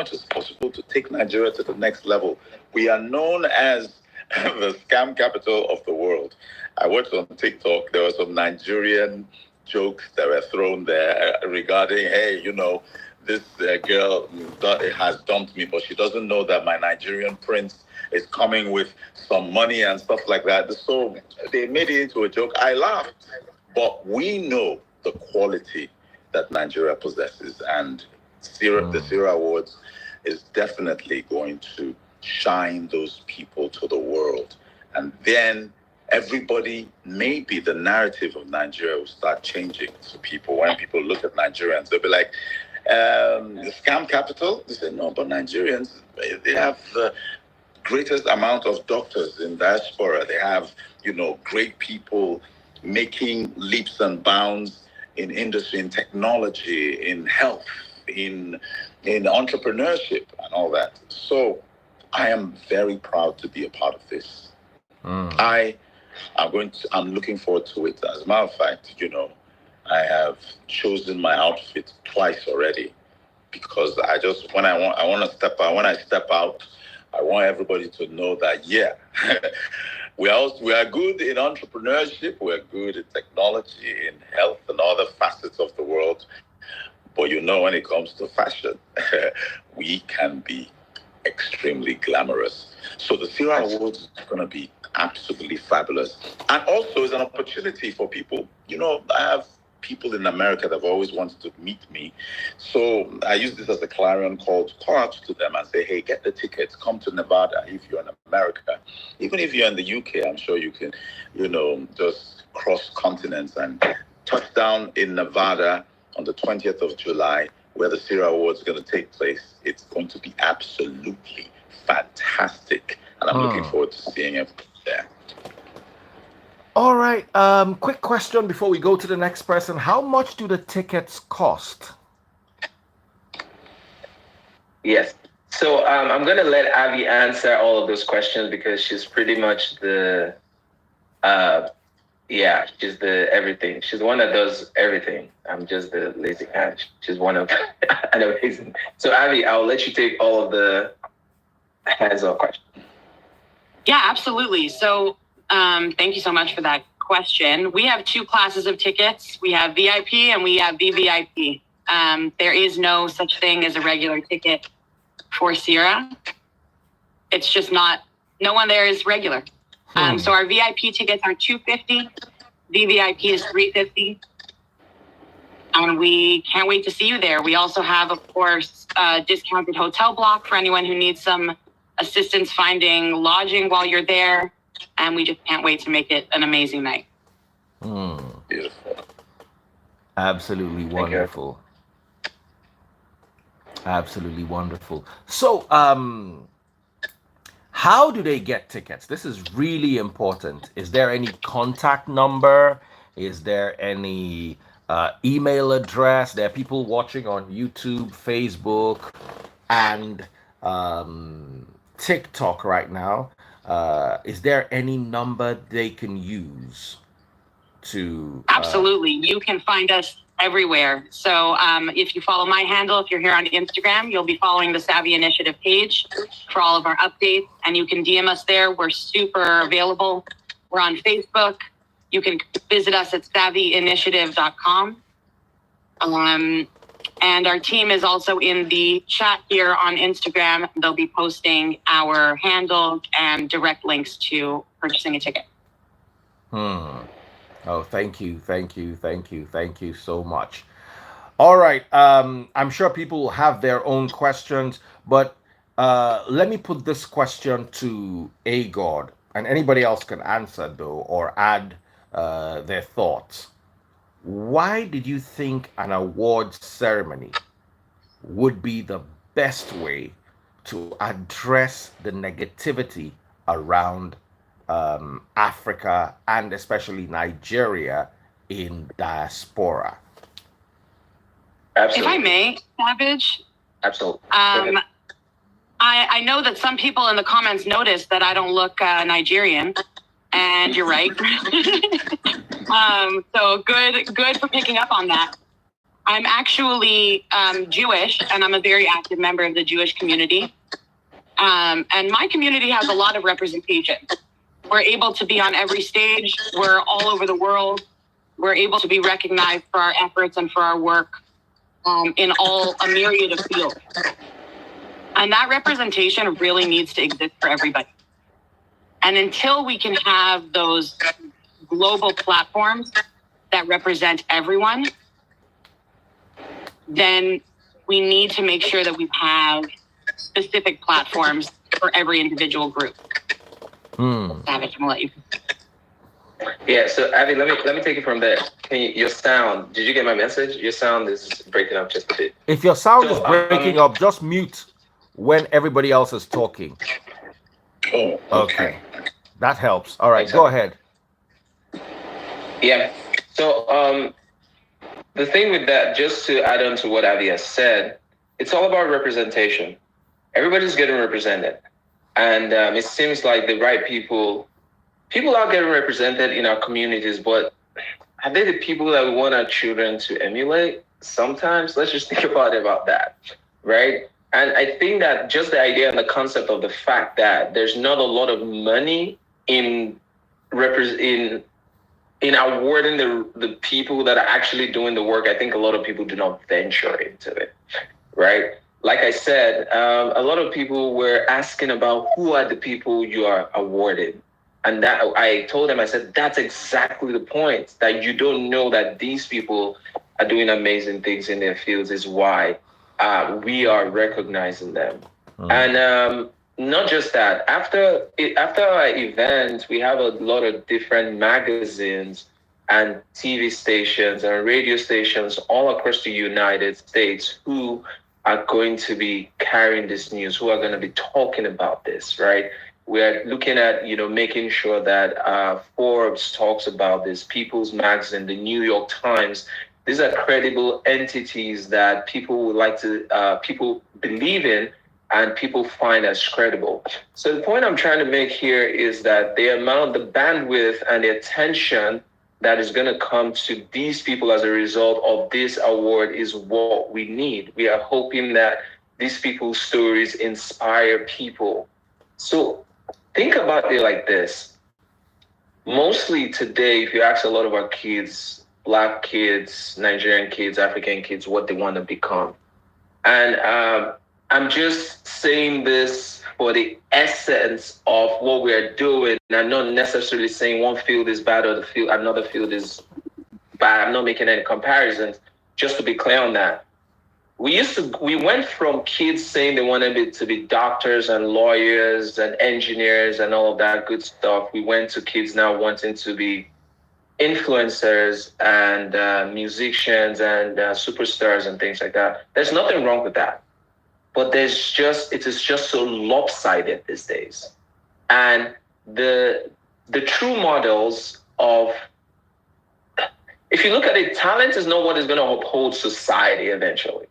much as possible to take Nigeria to the next level. We are known as the scam capital of the world. I watched on TikTok, there were some Nigerian jokes that were thrown there regarding, hey, this girl has dumped me, but she doesn't know that my Nigerian prince is coming with some money and stuff like that. So they made it into a joke. I laughed, but we know the quality that Nigeria possesses, and the Sierra Awards is definitely going to shine those people to the world. And then maybe the narrative of Nigeria will start changing to people. When people look at Nigerians, they'll be like, the scam capital? They say, no, but Nigerians, they have the greatest amount of doctors in diaspora. They have, great people making leaps and bounds in industry, in technology, in health, in entrepreneurship and all that. So I am very proud to be a part of this. I'm looking forward to it. As a matter of fact, I have chosen my outfit twice already, because when I step out, I want everybody to know that, we are good in entrepreneurship, we're good in technology, in health and other facets of the world. But when it comes to fashion, we can be extremely glamorous. So the Sierra Awards is going to be absolutely fabulous. And also it's an opportunity for people. I have people in America that have always wanted to meet me. So I use this as a clarion call to call out to them and say, hey, get the tickets, come to Nevada if you're in America. Even if you're in the UK, I'm sure you can, just cross continents and touch down in Nevada on the 20th of July, where the Sierra Awards are going to take place. It's going to be absolutely fantastic. And I'm looking forward to seeing everyone there. All right. Quick question before we go to the next person. How much do the tickets cost? Yes. So I'm going to let Avi answer all of those questions, because she's pretty much she's the everything. She's the one that does everything. I'm just the lazy hand. She's one of an amazing. So Avi, I'll let you take all of the hands-on questions. Yeah, absolutely. So thank you so much for that question. We have two classes of tickets. We have VIP and we have VVIP. There is no such thing as a regular ticket for Sierra. It's just no one there is regular. So our VIP tickets are $250. VVIP is $350. And we can't wait to see you there. We also have, of course, a discounted hotel block for anyone who needs some assistance finding lodging while you're there. And we just can't wait to make it an amazing night. Beautiful. Absolutely wonderful. Absolutely wonderful. So, how do they get tickets? This is really important. Is there any contact number? Is there any email address? There are people watching on YouTube, Facebook, and TikTok right now. Is there any number they can use to... Absolutely. You can find us everywhere. So if you follow my handle, if you're here on Instagram, you'll be following the Savvy Initiative page for all of our updates, and you can DM us there. We're super available. We're on Facebook. You can visit us at savvyinitiative.com. And our team is also in the chat here on Instagram. They'll be posting our handle and direct links to purchasing a ticket. Oh, thank you so much. All right. I'm sure people will have their own questions, but let me put this question to Agod, and anybody else can answer though, or add their thoughts. Why did you think an awards ceremony would be the best way to address the negativity around Africa and especially Nigeria in diaspora? Absolutely. If I may, Savage. Absolutely. I know that some people in the comments noticed that I don't look Nigerian, and you're right. So good for picking up on that. I'm actually Jewish, and I'm a very active member of the Jewish community. And my community has a lot of representation. We're able to be on every stage. We're all over the world. We're able to be recognized for our efforts and for our work in a myriad of fields. And that representation really needs to exist for everybody. And until we can have those global platforms that represent everyone, then we need to make sure that we have specific platforms for every individual group. Savage, I'm gonna let you. Yeah, so Abby, let me take it from there. Your sound, did you get my message? Your sound is breaking up just a bit. If your sound is breaking up, just mute when everybody else is talking. Oh, Okay. That helps. All right, go ahead. Yeah. So the thing with that, just to add on to what Abby has said, it's all about representation. Everybody's getting represented. And it seems like the right people are getting represented in our communities, but are they the people that we want our children to emulate? Sometimes, let's just think about that, right? And I think that just the idea and the concept of the fact that there's not a lot of money in awarding the people that are actually doing the work, I think a lot of people do not venture into it, right? Like I said, a lot of people were asking about who are the people you are awarded. And that I told them, I said, that's exactly the point, that you don't know that these people are doing amazing things in their fields is why we are recognizing them. And not just that, after our event, we have a lot of different magazines and TV stations and radio stations all across the United States who are going to be carrying this news, who are going to be talking about this, right? We're looking at, making sure that Forbes talks about this, People's Magazine, the New York Times. These are credible entities that people would like to, people believe in and people find as credible. So the point I'm trying to make here is that the bandwidth and the attention that is going to come to these people as a result of this award is what we need. We are hoping that these people's stories inspire people. So think about it like this. Mostly today, if you ask a lot of our kids, Black kids, Nigerian kids, African kids, what they want to become. And I'm just saying this for the essence of what we're doing. I'm not necessarily saying one field is bad or another field is bad. I'm not making any comparisons, just to be clear on that. We went from kids saying they wanted to be doctors and lawyers and engineers and all of that good stuff. We went to kids now wanting to be influencers and musicians and superstars and things like that. There's nothing wrong with that. But it is just so lopsided these days. And the true models of, if you look at it, talent is not what is going to uphold society eventually.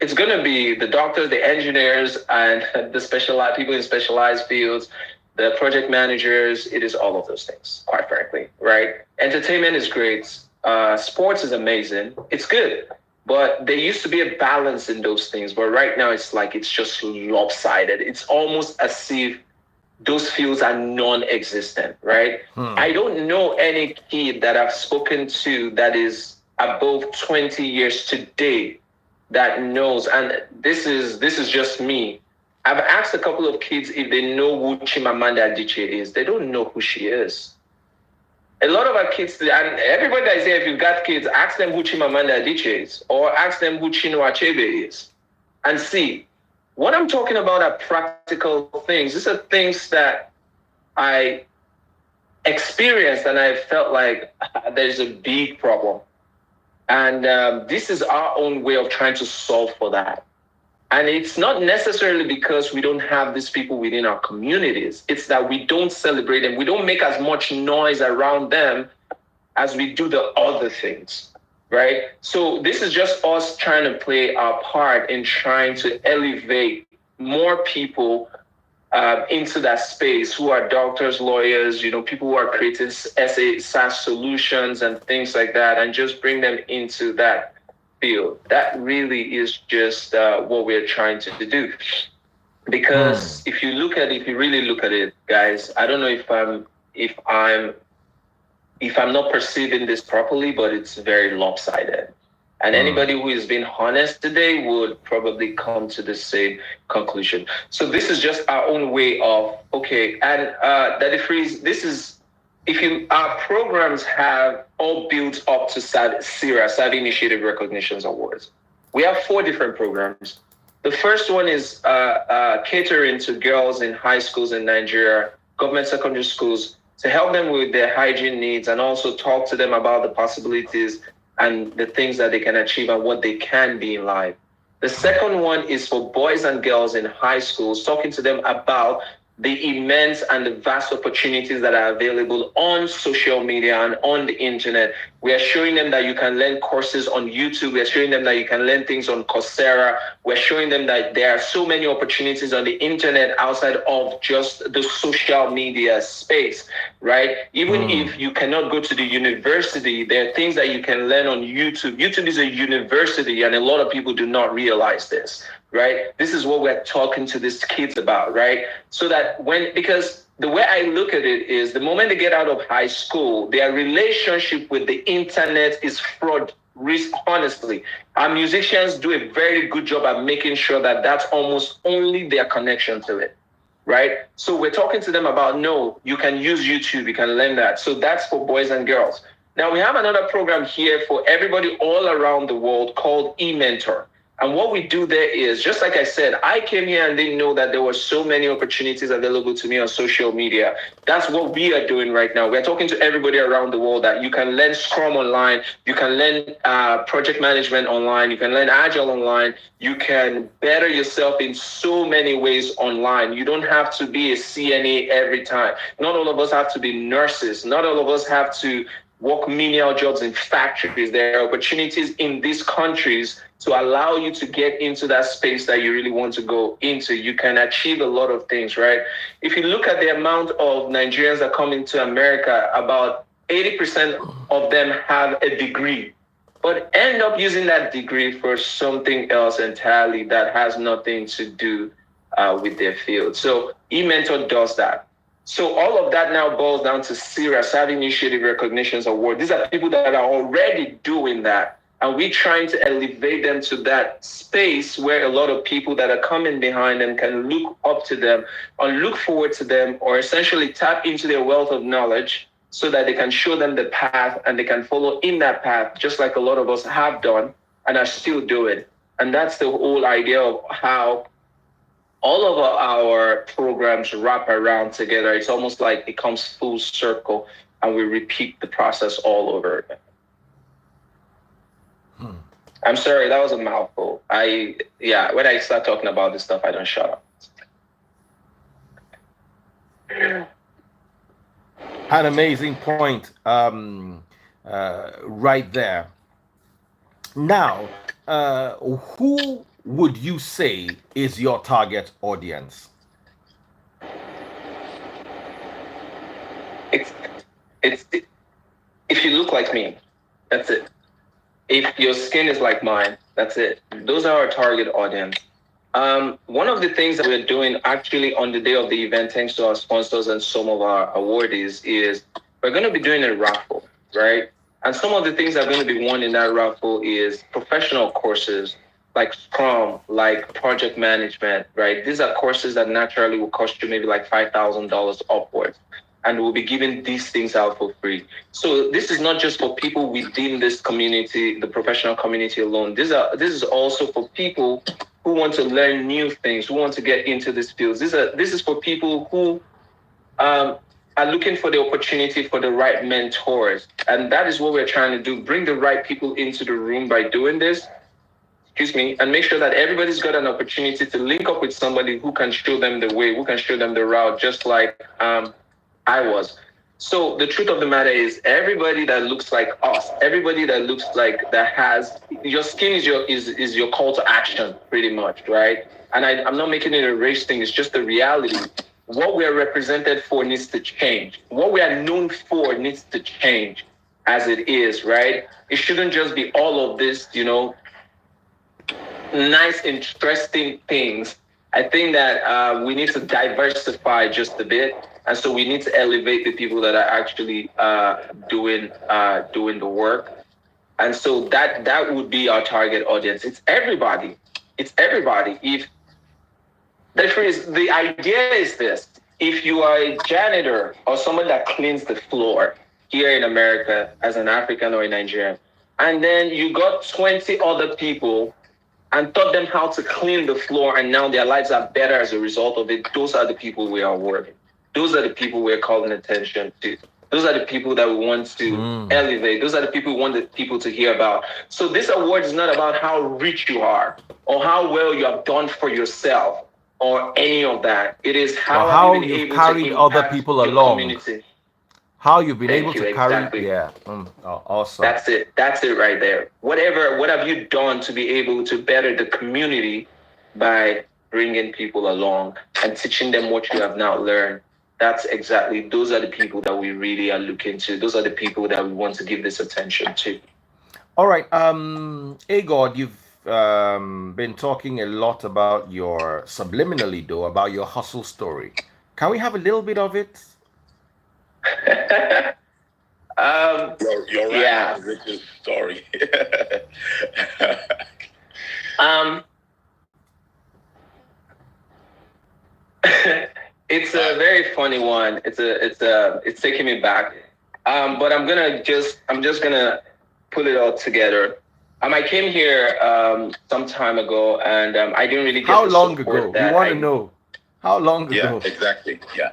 It's going to be the doctors, the engineers, and the people in specialized fields, the project managers. It is all of those things, quite frankly, right? Entertainment is great. Sports is amazing. It's good. But there used to be a balance in those things. But right now, it's just lopsided. It's almost as if those fields are non-existent, right? I don't know any kid that I've spoken to that is above 20 years today that knows. And this is just me. I've asked a couple of kids if they know who Chimamanda Adichie is. They don't know who she is. A lot of our kids, and everybody that is here, if you've got kids, ask them who Chimamanda Adichie is, or ask them who Chinua Achebe is, and see. What I'm talking about are practical things. These are things that I experienced, and I felt like there's a big problem. And this is our own way of trying to solve for that. And it's not necessarily because we don't have these people within our communities. It's that we don't celebrate them. We don't make as much noise around them as we do the other things, right? So this is just us trying to play our part in trying to elevate more people into that space who are doctors, lawyers, people who are creating SaaS solutions and things like that, and just bring them into that field. That really is just what we're trying to do. Because if you really look at it, guys, I don't know if I'm not perceiving this properly, but it's very lopsided. And anybody who is being honest today would probably come to the same conclusion. So this is just our own way of, okay, and Daddy Freeze, this is, our programs have all built up to SIRA, Savvy Initiative Recognitions Awards. We have 4 different programs. The first one is catering to girls in high schools in Nigeria, government secondary schools, to help them with their hygiene needs and also talk to them about the possibilities and the things that they can achieve and what they can be in life. The second one is for boys and girls in high schools, talking to them about the immense and the vast opportunities that are available on social media and on the internet. We are showing them that you can learn courses on YouTube. We are showing them that you can learn things on Coursera. We're showing them that there are so many opportunities on the internet outside of just the social media space, right? Even if you cannot go to the university, there are things that you can learn on YouTube. YouTube is a university, and a lot of people do not realize this. Right? This is what we're talking to these kids about, right? So that because the way I look at it is the moment they get out of high school, their relationship with the internet is fraud. Honestly, our musicians do a very good job at making sure that that's almost only their connection to it, right? So we're talking to them about, no, you can use YouTube, you can learn that. So that's for boys and girls. Now we have another program here for everybody all around the world called eMentor. And what we do there is, just like I said, I came here and didn't know that there were so many opportunities available to me on social media. That's what we are doing right now. We're talking to everybody around the world that you can learn Scrum online, you can learn project management online, you can learn Agile online, you can better yourself in so many ways online. You don't have to be a CNA every time. Not all of us have to be nurses. Not all of us have to work menial jobs in factories. There are opportunities in these countries to allow you to get into that space that you really want to go into. You can achieve a lot of things, right? If you look at the amount of Nigerians that come into America, about 80% of them have a degree, but end up using that degree for something else entirely that has nothing to do with their field. So eMentor does that. So all of that now boils down to SIRA, Savvy Initiative Recognitions Award. These are people that are already doing that. And we're trying to elevate them to that space where a lot of people that are coming behind them can look up to them or look forward to them, or essentially tap into their wealth of knowledge so that they can show them the path and they can follow in that path, just like a lot of us have done and are still doing. And that's the whole idea of how all of our programs wrap around together. It's almost like it comes full circle and we repeat the process all over again. I'm sorry, that was a mouthful. When I start talking about this stuff, I don't shut up. An amazing point right there. Now, who would you say is your target audience? It's if you look like me, that's it. If your skin is like mine, that's it. Those are our target audience. One of the things that we're doing actually on the day of the event, thanks to our sponsors and some of our awardees, is we're going to be doing a raffle, right? And some of the things that are going to be won in that raffle is professional courses like Scrum, like project management, right? These are courses that naturally will cost you maybe like $5,000 upwards. And we'll be giving these things out for free. So this is not just for people within this community, the professional community alone. This is also for people who want to learn new things, who want to get into this field. This is for people who are looking for the opportunity for the right mentors. And that is what we're trying to do, bring the right people into the room by doing this, and make sure that everybody's got an opportunity to link up with somebody who can show them the way, who can show them the route, just like I was. So the truth of the matter is, everybody that looks like us, everybody that looks like that has your skin is your call to action, pretty much, right? And I'm not making it a race thing. It's just the reality. What we are represented for needs to change. What we are known for needs to change as it is, right? It shouldn't just be all of this, nice, interesting things. I think that we need to diversify just a bit, and so we need to elevate the people that are actually doing the work. And so that would be our target audience. It's everybody. It's everybody. If the idea is this: if you are a janitor or someone that cleans the floor here in America as an African or a Nigerian, and then you got 20 other people and taught them how to clean the floor, and now their lives are better as a result of it, those are the people we are working. Those are the people we're calling attention to. Those are the people that we want to elevate. Those are the people we want the people to hear about. So this award is not about how rich you are or how well you have done for yourself or any of that. It is how you've carried other people along. Community. How you've been able to carry. Exactly. Yeah. Awesome. That's it right there. What have you done to be able to better the community by bringing people along and teaching them what you have now learned? Those are the people that we really are looking to. Those are the people that we want to give this attention to. All right. Agod, you've been talking a lot about your subliminally, though, about your hustle story. Can we have a little bit of it? You're right. Yeah. Rich's story. It's a very funny one. It's taking me back. But I'm just gonna pull it all together. I came here some time ago, and I didn't really get How the long support ago? that We want to know. How long ago? Yeah, exactly. Yeah.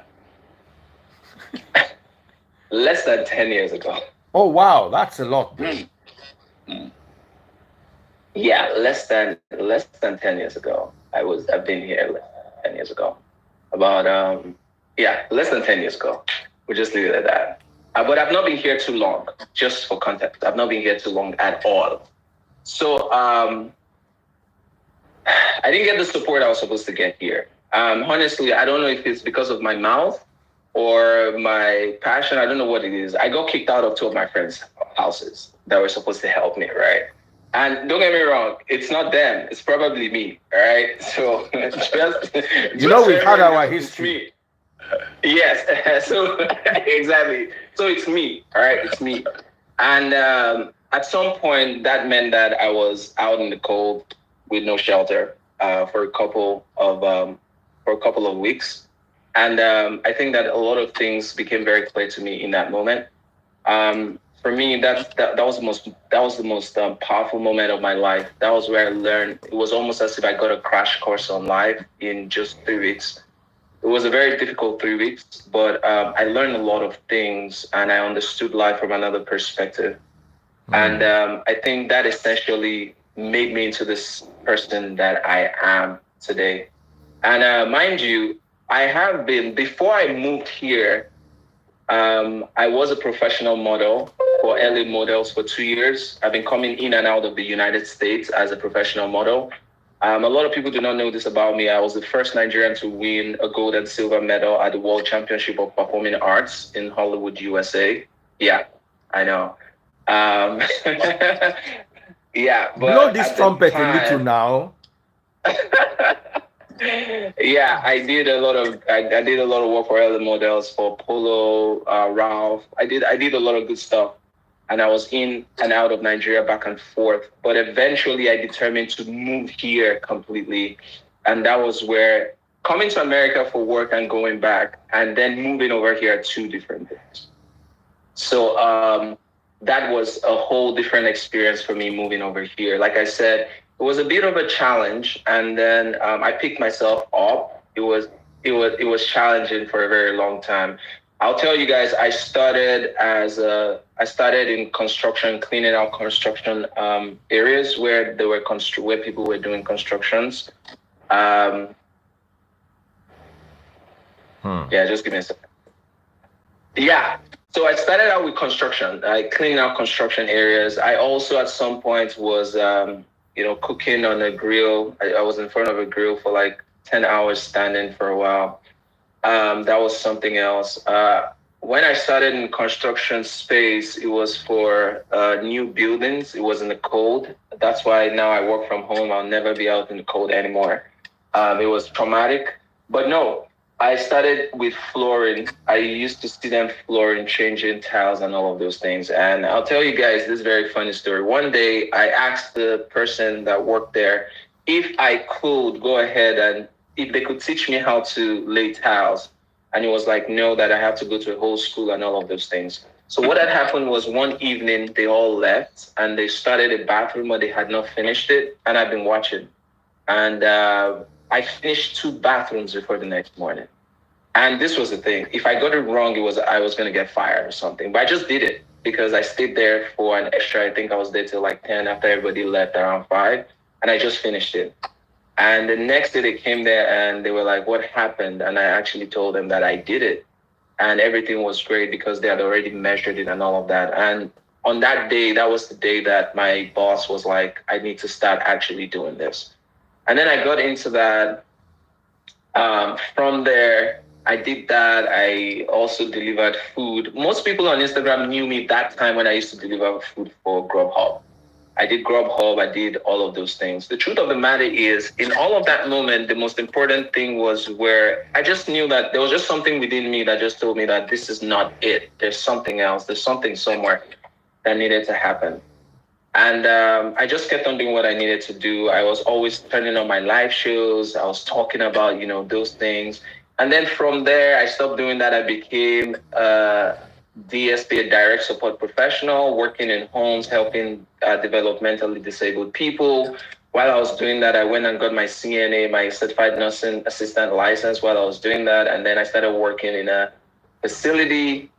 Less than 10 years ago. Oh wow, that's a lot. Yeah, less than 10 years ago. I've been here less than 10 years ago. About less than 10 years ago. We'll just leave it at that. But I've not been here too long. Just for context, I've not been here too long at all. So I didn't get the support I was supposed to get here. Honestly, I don't know if it's because of my mouth or my passion. I don't know what it is. I got kicked out of 2 of my friends' houses that were supposed to help me, right? And don't get me wrong, it's not them. It's probably me, all right? So we've had our history. Yes, so exactly. So it's me, all right? It's me. And at some point, that meant that I was out in the cold with no shelter for a couple of weeks. And I think that a lot of things became very clear to me in that moment. For me, that was the most powerful moment of my life. That was where I learned. It was almost as if I got a crash course on life in just 3 weeks. It was a very difficult 3 weeks, but I learned a lot of things, and I understood life from another perspective. And I think that essentially made me into this person that I am today. And mind you, I have been, before I moved here, I was a professional model for LA Models for 2 years. I've been coming in and out of the United States as a professional model. A lot of people do not know this about me. I was the first Nigerian to win a gold and silver medal at the World Championship of Performing Arts in Hollywood, USA. Yeah, I know. Yeah, but blow this trumpet a little now. Yeah, I did a lot of work for other models, for Polo, Ralph. I did a lot of good stuff, and I was in and out of Nigeria back and forth. But eventually, I determined to move here completely, and that was where coming to America for work and going back, and then moving over here are 2 different things. So that was a whole different experience for me moving over here. Like I said, it was a bit of a challenge, and then I picked myself up. It was challenging for a very long time. I'll tell you guys, I started in construction, cleaning out construction areas where where people were doing constructions. Yeah, just give me a second. Yeah. So I started out with construction, cleaning out construction areas. I also at some point was cooking on a grill. I was in front of a grill for like 10 hours standing for a while. That was something else. when I started in construction space, it was for new buildings. It was in the cold. That's why now I work from home. I'll never be out in the cold anymore. It was traumatic, but no, I started with flooring. I used to see them flooring, changing tiles and all of those things. And I'll tell you guys this very funny story. One day I asked the person that worked there if I could go ahead and if they could teach me how to lay tiles. And it was like, no, that I have to go to a whole school and all of those things. So what had happened was one evening they all left and they started a bathroom, but they had not finished it. And I've been watching. And I finished 2 bathrooms before the next morning. And this was the thing. If I got it wrong, I was going to get fired or something. But I just did it because I stayed there for an extra, I think I was there till like 10 after everybody left around 5. And I just finished it. And the next day they came there and they were like, what happened? And I actually told them that I did it. And everything was great because they had already measured it and all of that. And on that day, that was the day that my boss was like, I need to start actually doing this. And then I got into that. From there, I did that. I also delivered food. Most people on Instagram knew me that time when I used to deliver food for Grubhub. I did Grubhub. I did all of those things. The truth of the matter is, in all of that moment, the most important thing was where I just knew that there was just something within me that just told me that this is not it. There's something else. There's something somewhere that needed to happen. And I just kept on doing what I needed to do. I was always turning on my live shows. I was talking about, those things. And then from there, I stopped doing that. I became DSP, a direct support professional, working in homes, helping developmentally disabled people. While I was doing that, I went and got my CNA, my Certified Nursing Assistant license while I was doing that. And then I started working in a facility.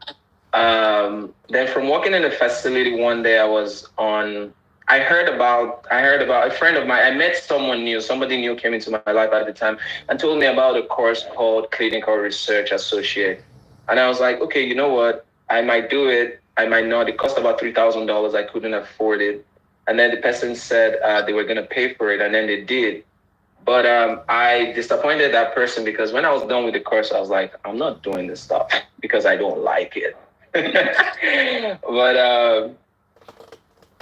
Then from working in a facility, one day I heard about a friend of mine. I met somebody new came into my life at the time and told me about a course called Clinical Research Associate. And I was like, okay, you know what? I might do it. I might not. It cost about $3,000. I couldn't afford it. And then the person said they were going to pay for it. And then they did. But I disappointed that person because when I was done with the course, I was like, I'm not doing this stuff because I don't like it.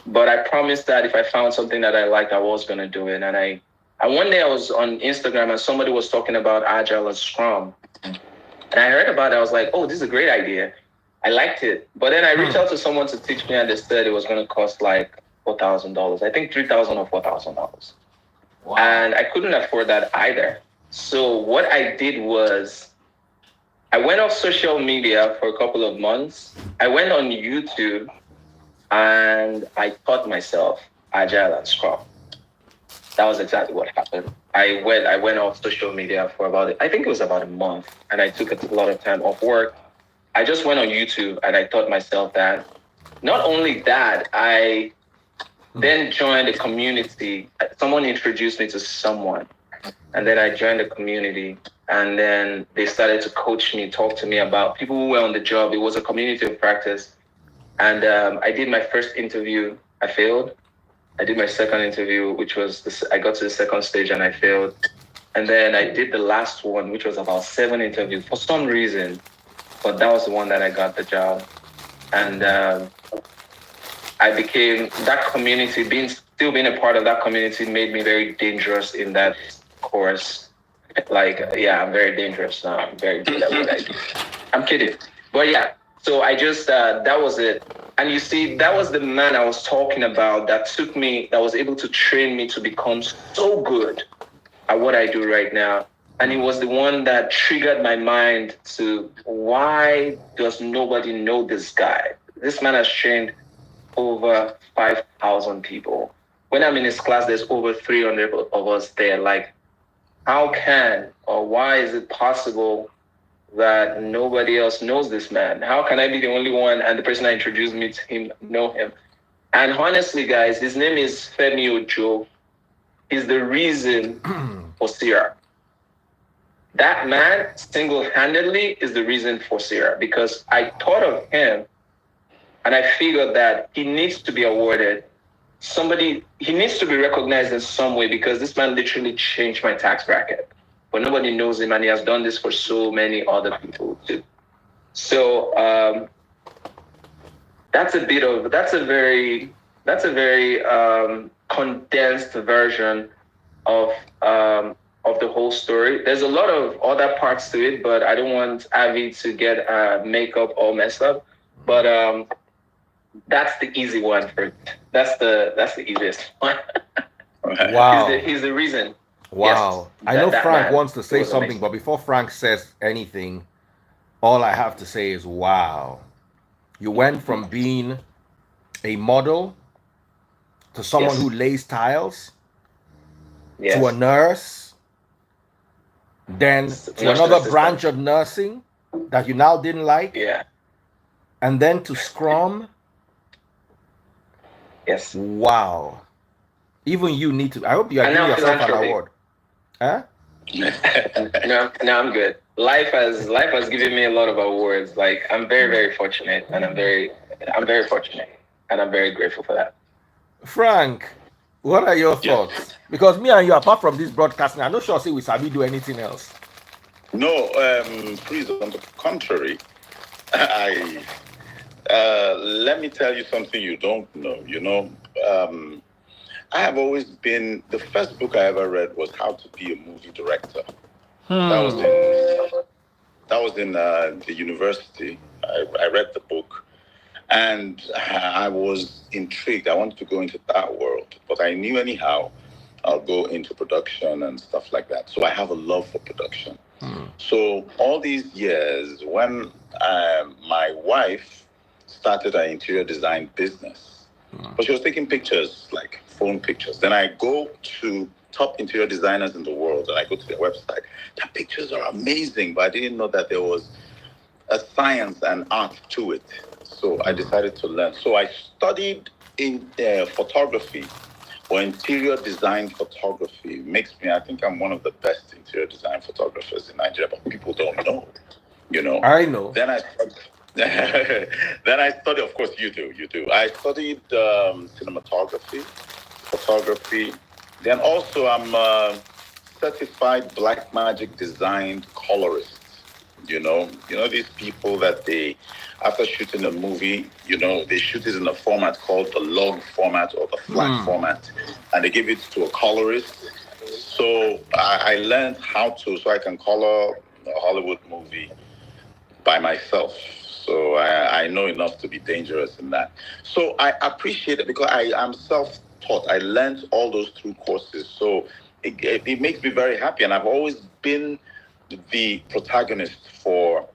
But I promised that if I found something that I liked, I was going to do it. And one day I was on Instagram and somebody was talking about Agile and Scrum. And I heard about it. I was like, oh, this is a great idea. I liked it. But then I reached out to someone to teach me and they said it was going to cost like $4,000. I think $3,000 or $4,000. Wow. And I couldn't afford that either. So what I did was I went off social media for a couple of months. I went on YouTube and I taught myself Agile and Scrum. That was exactly what happened. I went off social media for I think it was about a month, and I took a lot of time off work. I just went on YouTube and I taught myself that. Not only that, I then joined a community. Someone introduced me to someone, and then I joined the community. And then they started to coach me, talk to me about people who were on the job. It was a community of practice. And I did my first interview. I failed. I did my second interview, which was, I got to the second stage and I failed. And then I did the last one, which was about 7 interviews for some reason. But that was the one that I got the job. And I became that community, still being a part of that community made me very dangerous in that course. Like, yeah, I'm very dangerous now. I'm very good at what I do. I'm kidding. But yeah, so I just, that was it. And you see, that was the man I was talking about that was able to train me to become so good at what I do right now. And he was the one that triggered my mind to, why does nobody know this guy? This man has trained over 5,000 people. When I'm in his class, there's over 300 of us there. Like, how can or why is it possible that nobody else knows this man? How can I be the only one and the person that introduced me to him know him? And honestly, guys, his name is Femi Ojo. He's the reason for Sierra. That man single-handedly is the reason for Sierra because I thought of him and I figured that he needs to be awarded. He needs to be recognized in some way because this man literally changed my tax bracket. But nobody knows him and he has done this for so many other people too. So that's a very condensed version of of the whole story. There's a lot of other parts to it, but I don't want Avi to get makeup all messed up. But that's the easy one for that's the easiest one. Wow. He's the reason. Wow. Yes, I know that Frank man, wants to it say was something, amazing. but before Frank says anything, all I have to say is wow. You went from being a model to someone Yes. who lays tiles Yes. to a nurse, then to Nurse another assistant. branch of nursing that you now didn't like, Yeah. and then to Scrum. Yes. Wow. Even you need to. I hope you are And giving now yourself an philanthropy. award. Huh? No, I'm good. Life has given me a lot of awards. Like I'm very fortunate, and I'm very fortunate, and I'm very grateful for that. Frank, what are your Yes. thoughts? Because me and you, apart from this broadcasting, I'm not sure say we sabi do anything else. No, please, on the contrary, I let me tell you something you don't know. Um, I have always been, the first book I ever read was How to Be a Movie Director. That was in the university. I read the book, and I was intrigued. I wanted to go into that world, but I knew anyhow I'll go into production and stuff like that. So I have a love for production. So all these years, when my wife started an interior design business, but she was taking pictures, like phone pictures. Then I go to top interior designers in the world, and I go to their website. The pictures are amazing, but I didn't know that there was a science and art to it. So I decided to learn. So I studied in photography or interior design photography. Makes me, I think I'm one of the best interior design photographers in Nigeria, but people don't know. I know. Then I studied, then I studied, of course you do. I studied cinematography, photography. Then also I'm a certified black magic designed colorist. You know these people that they, after shooting a movie, they shoot it in a format called the log format or the flat format, and they give it to a colorist. So I learned how to, so I can color a Hollywood movie by myself. So I know enough to be dangerous in that. So I appreciate it because I am self-taught. I learned all those through courses. So it makes me very happy. And I've always been the protagonist for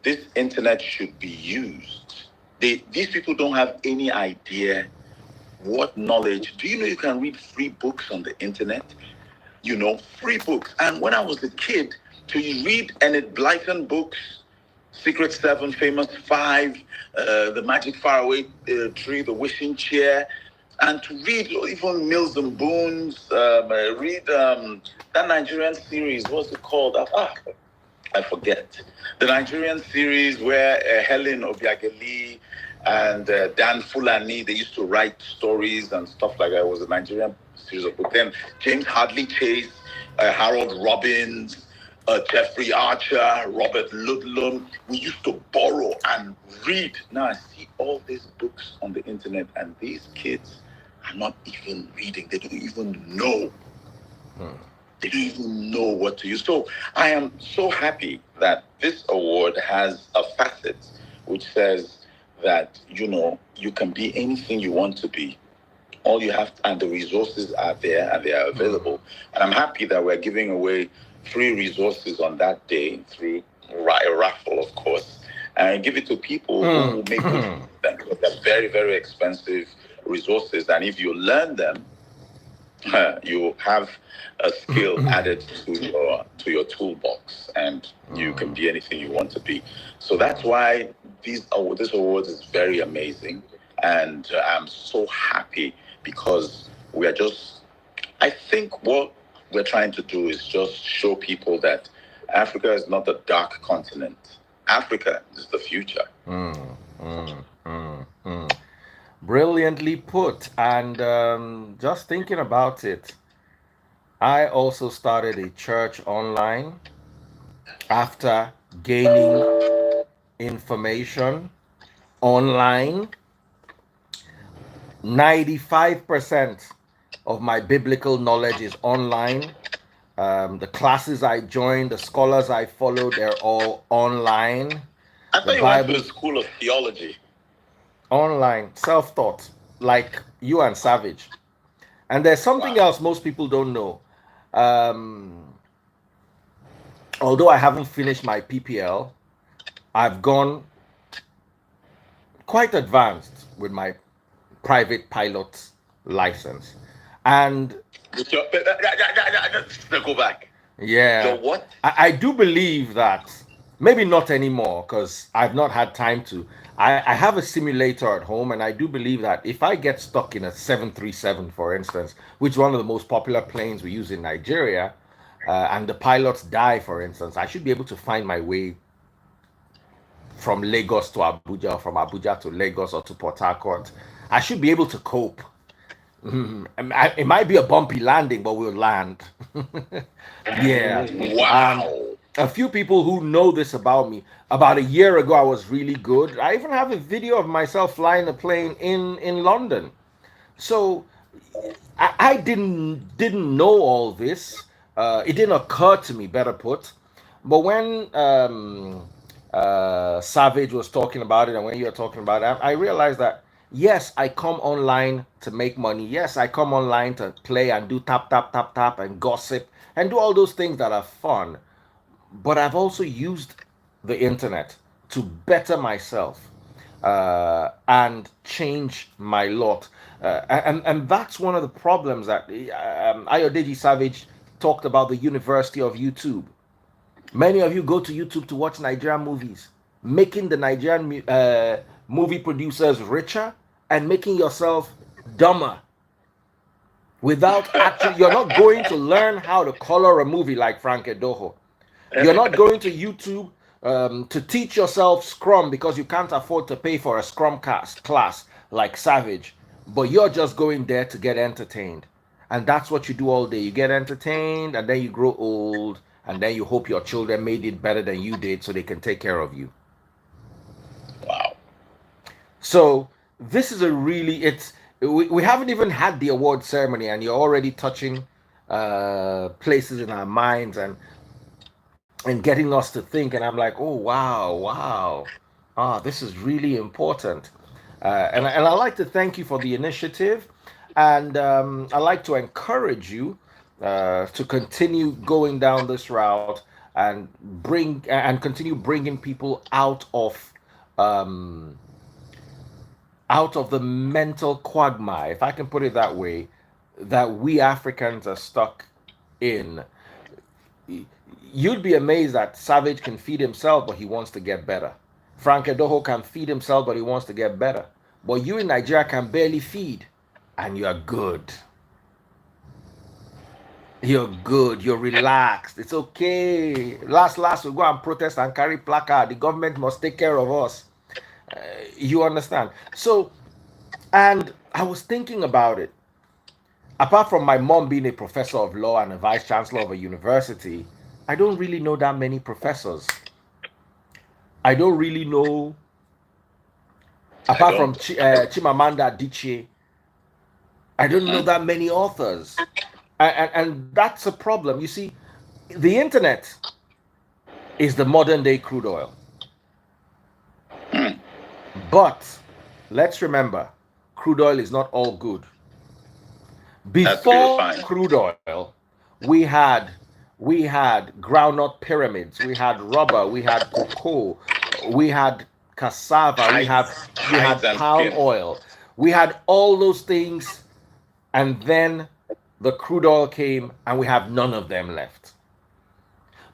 this internet should be used. These people don't have any idea what knowledge. Do you know you can read free books on the internet? Free books. And when I was a kid, to read Enid Blyton books, Secret Seven, Famous Five, The Magic Faraway Tree, The Wishing Chair, and to read even Mills and Boons, read that Nigerian series, what's it called? I forget. The Nigerian series where Helen Obiageli and Dan Fulani, they used to write stories and stuff like that. It was a Nigerian series of books. Then James Hadley Chase, Harold Robbins, Jeffrey Archer, Robert Ludlum. We used to borrow and read. Now I see all these books on the internet, and these kids are not even reading. They don't even know. They don't even know what to use. So I am so happy that this award has a facet which says that, you can be anything you want to be. All you have, and the resources are there and they are available. And I'm happy that we're giving away free resources on that day through a raffle, of course, and give it to people who make them, because they're very, very expensive resources. And if you learn them, you have a skill added to your toolbox, and you can be anything you want to be. So that's why this award is very amazing, and I'm so happy because we are just. I think what we're trying to do is just show people that Africa is not a dark continent. Africa is the future. Brilliantly put. And just thinking about it, I also started a church online after gaining information online. 95% of my biblical knowledge is online. The classes I joined, the scholars I follow, they're all online. I The thought you went to the Bible's school of theology. online, self-taught, like you and Savage. And there's something Wow. else most people don't know. Um, although I haven't finished my PPL, I've gone quite advanced with my private pilot license. And Go back. yeah, Your what? I do believe that maybe not anymore because I've not had time to. I have a simulator at home, and I do believe that if I get stuck in a 737, for instance, which is one of the most popular planes we use in Nigeria, and the pilots die, for instance, I should be able to find my way from Lagos to Abuja, or from Abuja to Lagos, or to Port Harcourt. I should be able to cope. It might be a bumpy landing, but we'll land. Yeah. Wow. A few people who know this about me. About a year ago, I was really good. I even have a video of myself flying a plane in London. So I didn't know all this. It didn't occur to me, better put. But when Savage was talking about it, and when you were talking about it, I realized that yes, I come online to make money. Yes, I come online to play and do tap tap tap tap and gossip and do all those things that are fun. But I've also used the internet to better myself and change my lot. And that's one of the problems that Ayodeji Savage talked about, the University of YouTube. Many of you go to YouTube to watch Nigerian movies, making the Nigerian movie producers richer and making yourself dumber without actually, you're not going to learn how to color a movie like Frank Edoho. You're not going to YouTube to teach yourself Scrum because you can't afford to pay for a Scrum class like Savage, but you're just going there to get entertained. And that's what you do all day. You get entertained, and then you grow old, and then you hope your children made it better than you did so they can take care of you. Wow. So this is a really, we haven't even had the award ceremony, and you're already touching places in our minds and getting us to think. And I'm like, oh wow, this is really important. And I like to thank you for the initiative, and I like to encourage you to continue going down this route and continue bringing people um, out of the mental quagmire, if I can put it that way, that we Africans are stuck in. You'd be amazed that Savage can feed himself, but he wants to get better. Frank Edoho can feed himself, but he wants to get better. But you in Nigeria can barely feed, and you're good. You're good. You're relaxed. It's okay. Last, we go and protest and carry placard. The government must take care of us. You understand? So, and I was thinking about it. Apart from my mom being a professor of law and a vice chancellor of a university, I don't really know that many professors. I don't really know, apart from Chimamanda Adichie, I don't know that many authors. And that's a problem. You see, the internet is the modern day crude oil. But let's remember, crude oil is not all good. Before crude oil, we had groundnut pyramids, we had rubber, we had cocoa, we had cassava, we had palm oil, we had all those things, and then the crude oil came, and we have none of them left.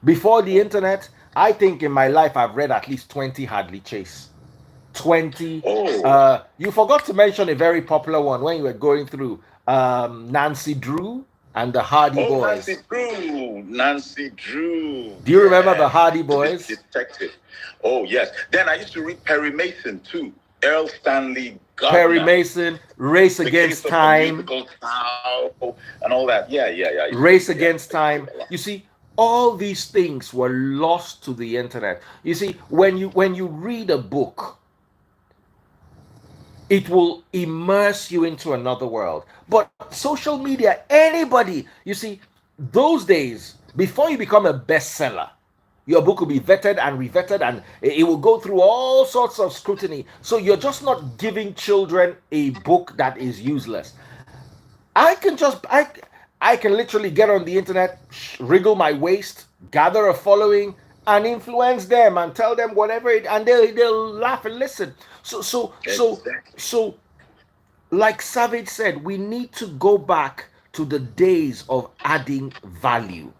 Before the internet, I think in my life I've read at least 20 Hadley Chase. 20. You forgot to mention a very popular one when you were going through Nancy Drew and the Hardy Boys. Nancy Drew. Do you remember the Hardy Boys? Detective. Oh, yes. Then I used to read Perry Mason, too. Earl Stanley Gardner. Perry Mason, Race Against Time. And all that. Yeah. Race Against Time. You see, All these things were lost to the internet. You see, when you read a book, it will immerse you into another world. But social media, anybody, you see, those days, before you become a bestseller, your book will be vetted and revetted, and it will go through all sorts of scrutiny. So you're just not giving children a book that is useless. I can literally get on the internet, wriggle my waist, gather a following, and influence them and tell them whatever it, and they'll laugh and listen. Exactly. So like Savage said, we need to go back to the days of adding value.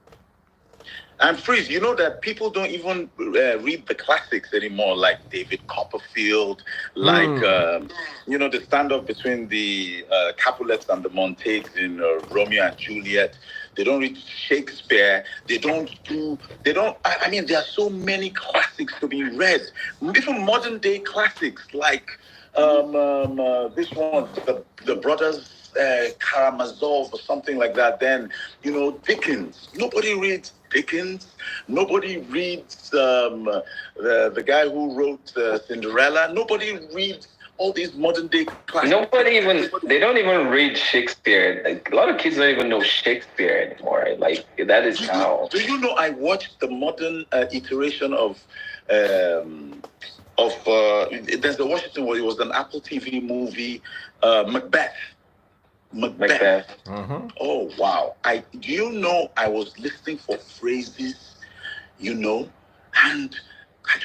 And Freeze, you know that people don't even read the classics anymore, like David Copperfield, like, Hmm. the standoff between the Capulets and the Montagues in Romeo and Juliet. They don't read Shakespeare. I mean, there are so many classics to be read. Even modern day classics like this one, the brothers Karamazov or something like that. Then, Dickens. Nobody reads Dickens. Nobody reads the guy who wrote Cinderella. Nobody reads all these modern day classics. They don't even read Shakespeare. Like, a lot of kids don't even know Shakespeare anymore. Like, that is how. Do you know I watched the modern iteration of there's the Washington where it was an Apple TV movie, Macbeth. Mm-hmm. Oh wow! I was listening for phrases, and I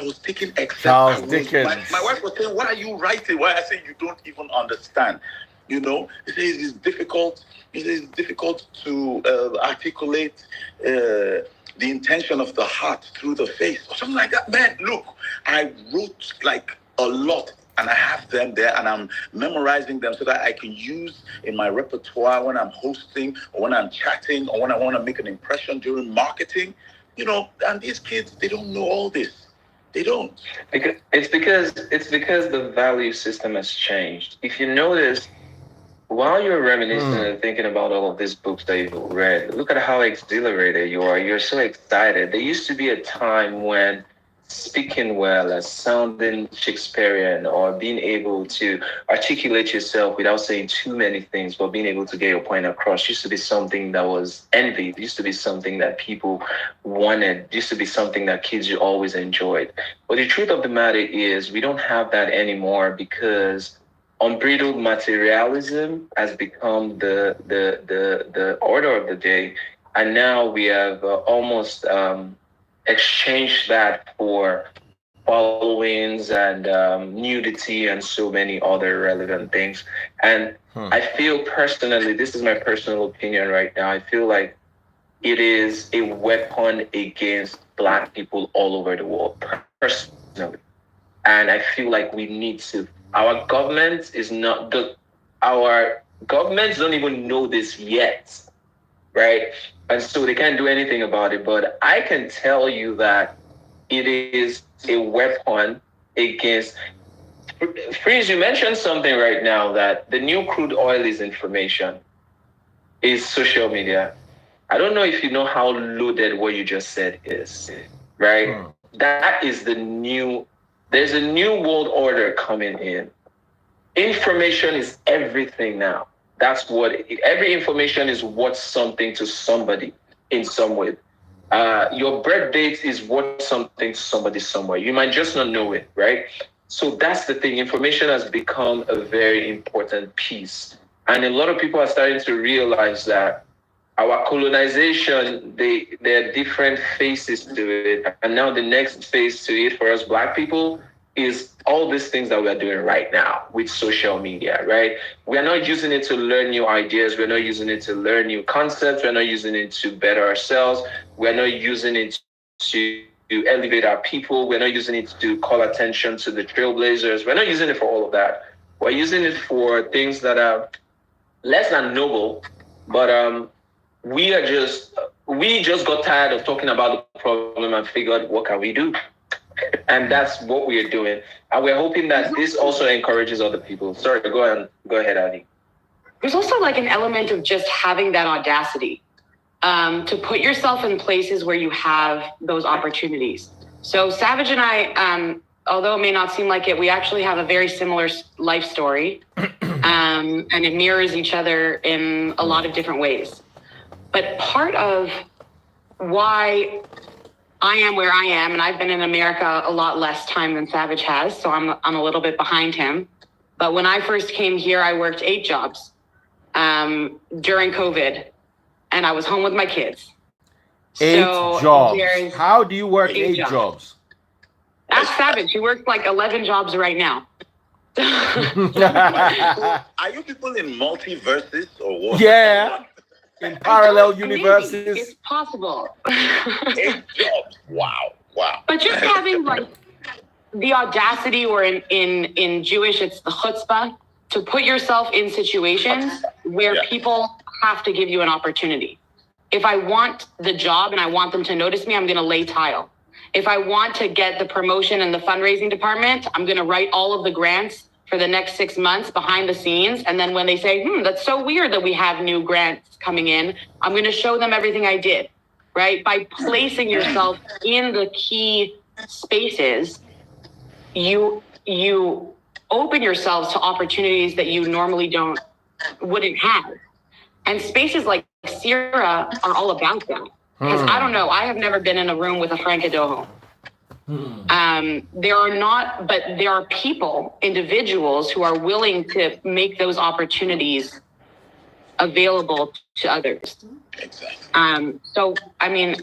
was taking except Charles Dickens. My wife was saying, "What are you writing?" Why I say you don't even understand. It says it's difficult. It says it's difficult to articulate the intention of the heart through the face or something like that. Man, look, I wrote like a lot. And I have them there, and I'm memorizing them so that I can use in my repertoire when I'm hosting, or when I'm chatting, or when I want to make an impression during marketing. And these kids, they don't know all this. They don't. It's because the value system has changed. If you notice, while you're reminiscing and thinking about all of these books that you've read, look at how exhilarated you are. You're so excited. There used to be a time when speaking well and sounding Shakespearean, or being able to articulate yourself without saying too many things, but being able to get your point across, used to be something that was envied, used to be something that people wanted, used to be something that kids always enjoyed. But the truth of the matter is, we don't have that anymore, because unbridled materialism has become the order of the day. And now we have almost exchange that for followings and nudity and so many other relevant things. And I feel personally, this is my personal opinion right now, I feel like it is a weapon against Black people all over the world, personally. And I feel like we need to, our governments don't even know this yet, right? And so they can't do anything about it. But I can tell you that it is a weapon against. Freeze, you mentioned something right now, that the new crude oil is information, is social media. I don't know if you know how loaded what you just said is, right? That is there's a new world order coming in. Information is everything now. That's every information is worth something to somebody in some way. Your birth date is worth something to somebody somewhere. You might just not know it, right? So that's the thing. Information has become a very important piece. And a lot of people are starting to realize that our colonization, there are different phases to it. And now the next phase to it for us Black people is all these things that we are doing right now with social media, right? We are not using it to learn new ideas. We're not using it to learn new concepts. We're not using it to better ourselves. We're not using it to elevate our people. We're not using it to call attention to the trailblazers. We're not using it for all of that. We're using it for things that are less than noble, but we just got tired of talking about the problem and figured, what can we do? And that's what we are doing. And we're hoping that this also encourages other people. Sorry, go ahead, Adi. There's also like an element of just having that audacity. to put yourself in places where you have those opportunities. So Savage and I, although it may not seem like it, we actually have a very similar life story, and it mirrors each other in a lot of different ways. But part of why I am where I am, and I've been in America a lot less time than Savage has, so I'm a little bit behind him. But when I first came here, I worked 8 jobs during COVID, and I was home with my kids. 8 So jobs. there's How do you work 8 8 jobs? Ask Savage. He works like 11 jobs right now. Are you people in multiverses or what? Yeah. In parallel universes. Maybe. It's possible. 8 jobs. Wow. But just having like the audacity, or in Jewish, it's the chutzpah, to put yourself in situations where people have to give you an opportunity. If I want the job and I want them to notice me, I'm going to lay tile. If I want to get the promotion in the fundraising department, I'm going to write all of the grants for the next 6 months behind the scenes. And then when they say, that's so weird that we have new grants coming in, I'm going to show them everything I did, right? By placing yourself in the key spaces, you open yourselves to opportunities that you normally wouldn't have. And spaces like Sierra are all about that. Because I don't know, I have never been in a room with a Frank Edoho. There are people, individuals who are willing to make those opportunities available to others. Exactly. So, I mean,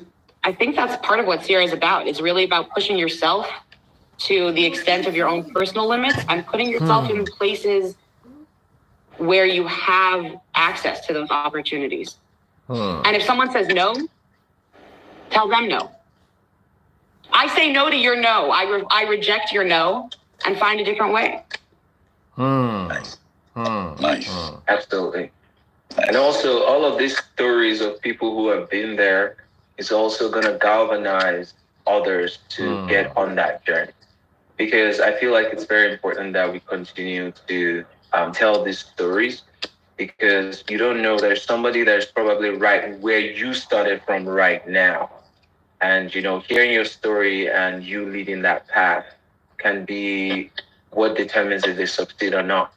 I think that's part of what Sierra is about. It's really about pushing yourself to the extent of your own personal limits and putting yourself in places where you have access to those opportunities. And if someone says no, tell them no. I say no to your no. I reject your no and find a different way. Nice. Absolutely. And also, all of these stories of people who have been there is also going to galvanize others to get on that journey. Because I feel like it's very important that we continue to tell these stories, because you don't know, there's somebody that's probably right where you started from right now. And, hearing your story and you leading that path can be what determines if they succeed or not.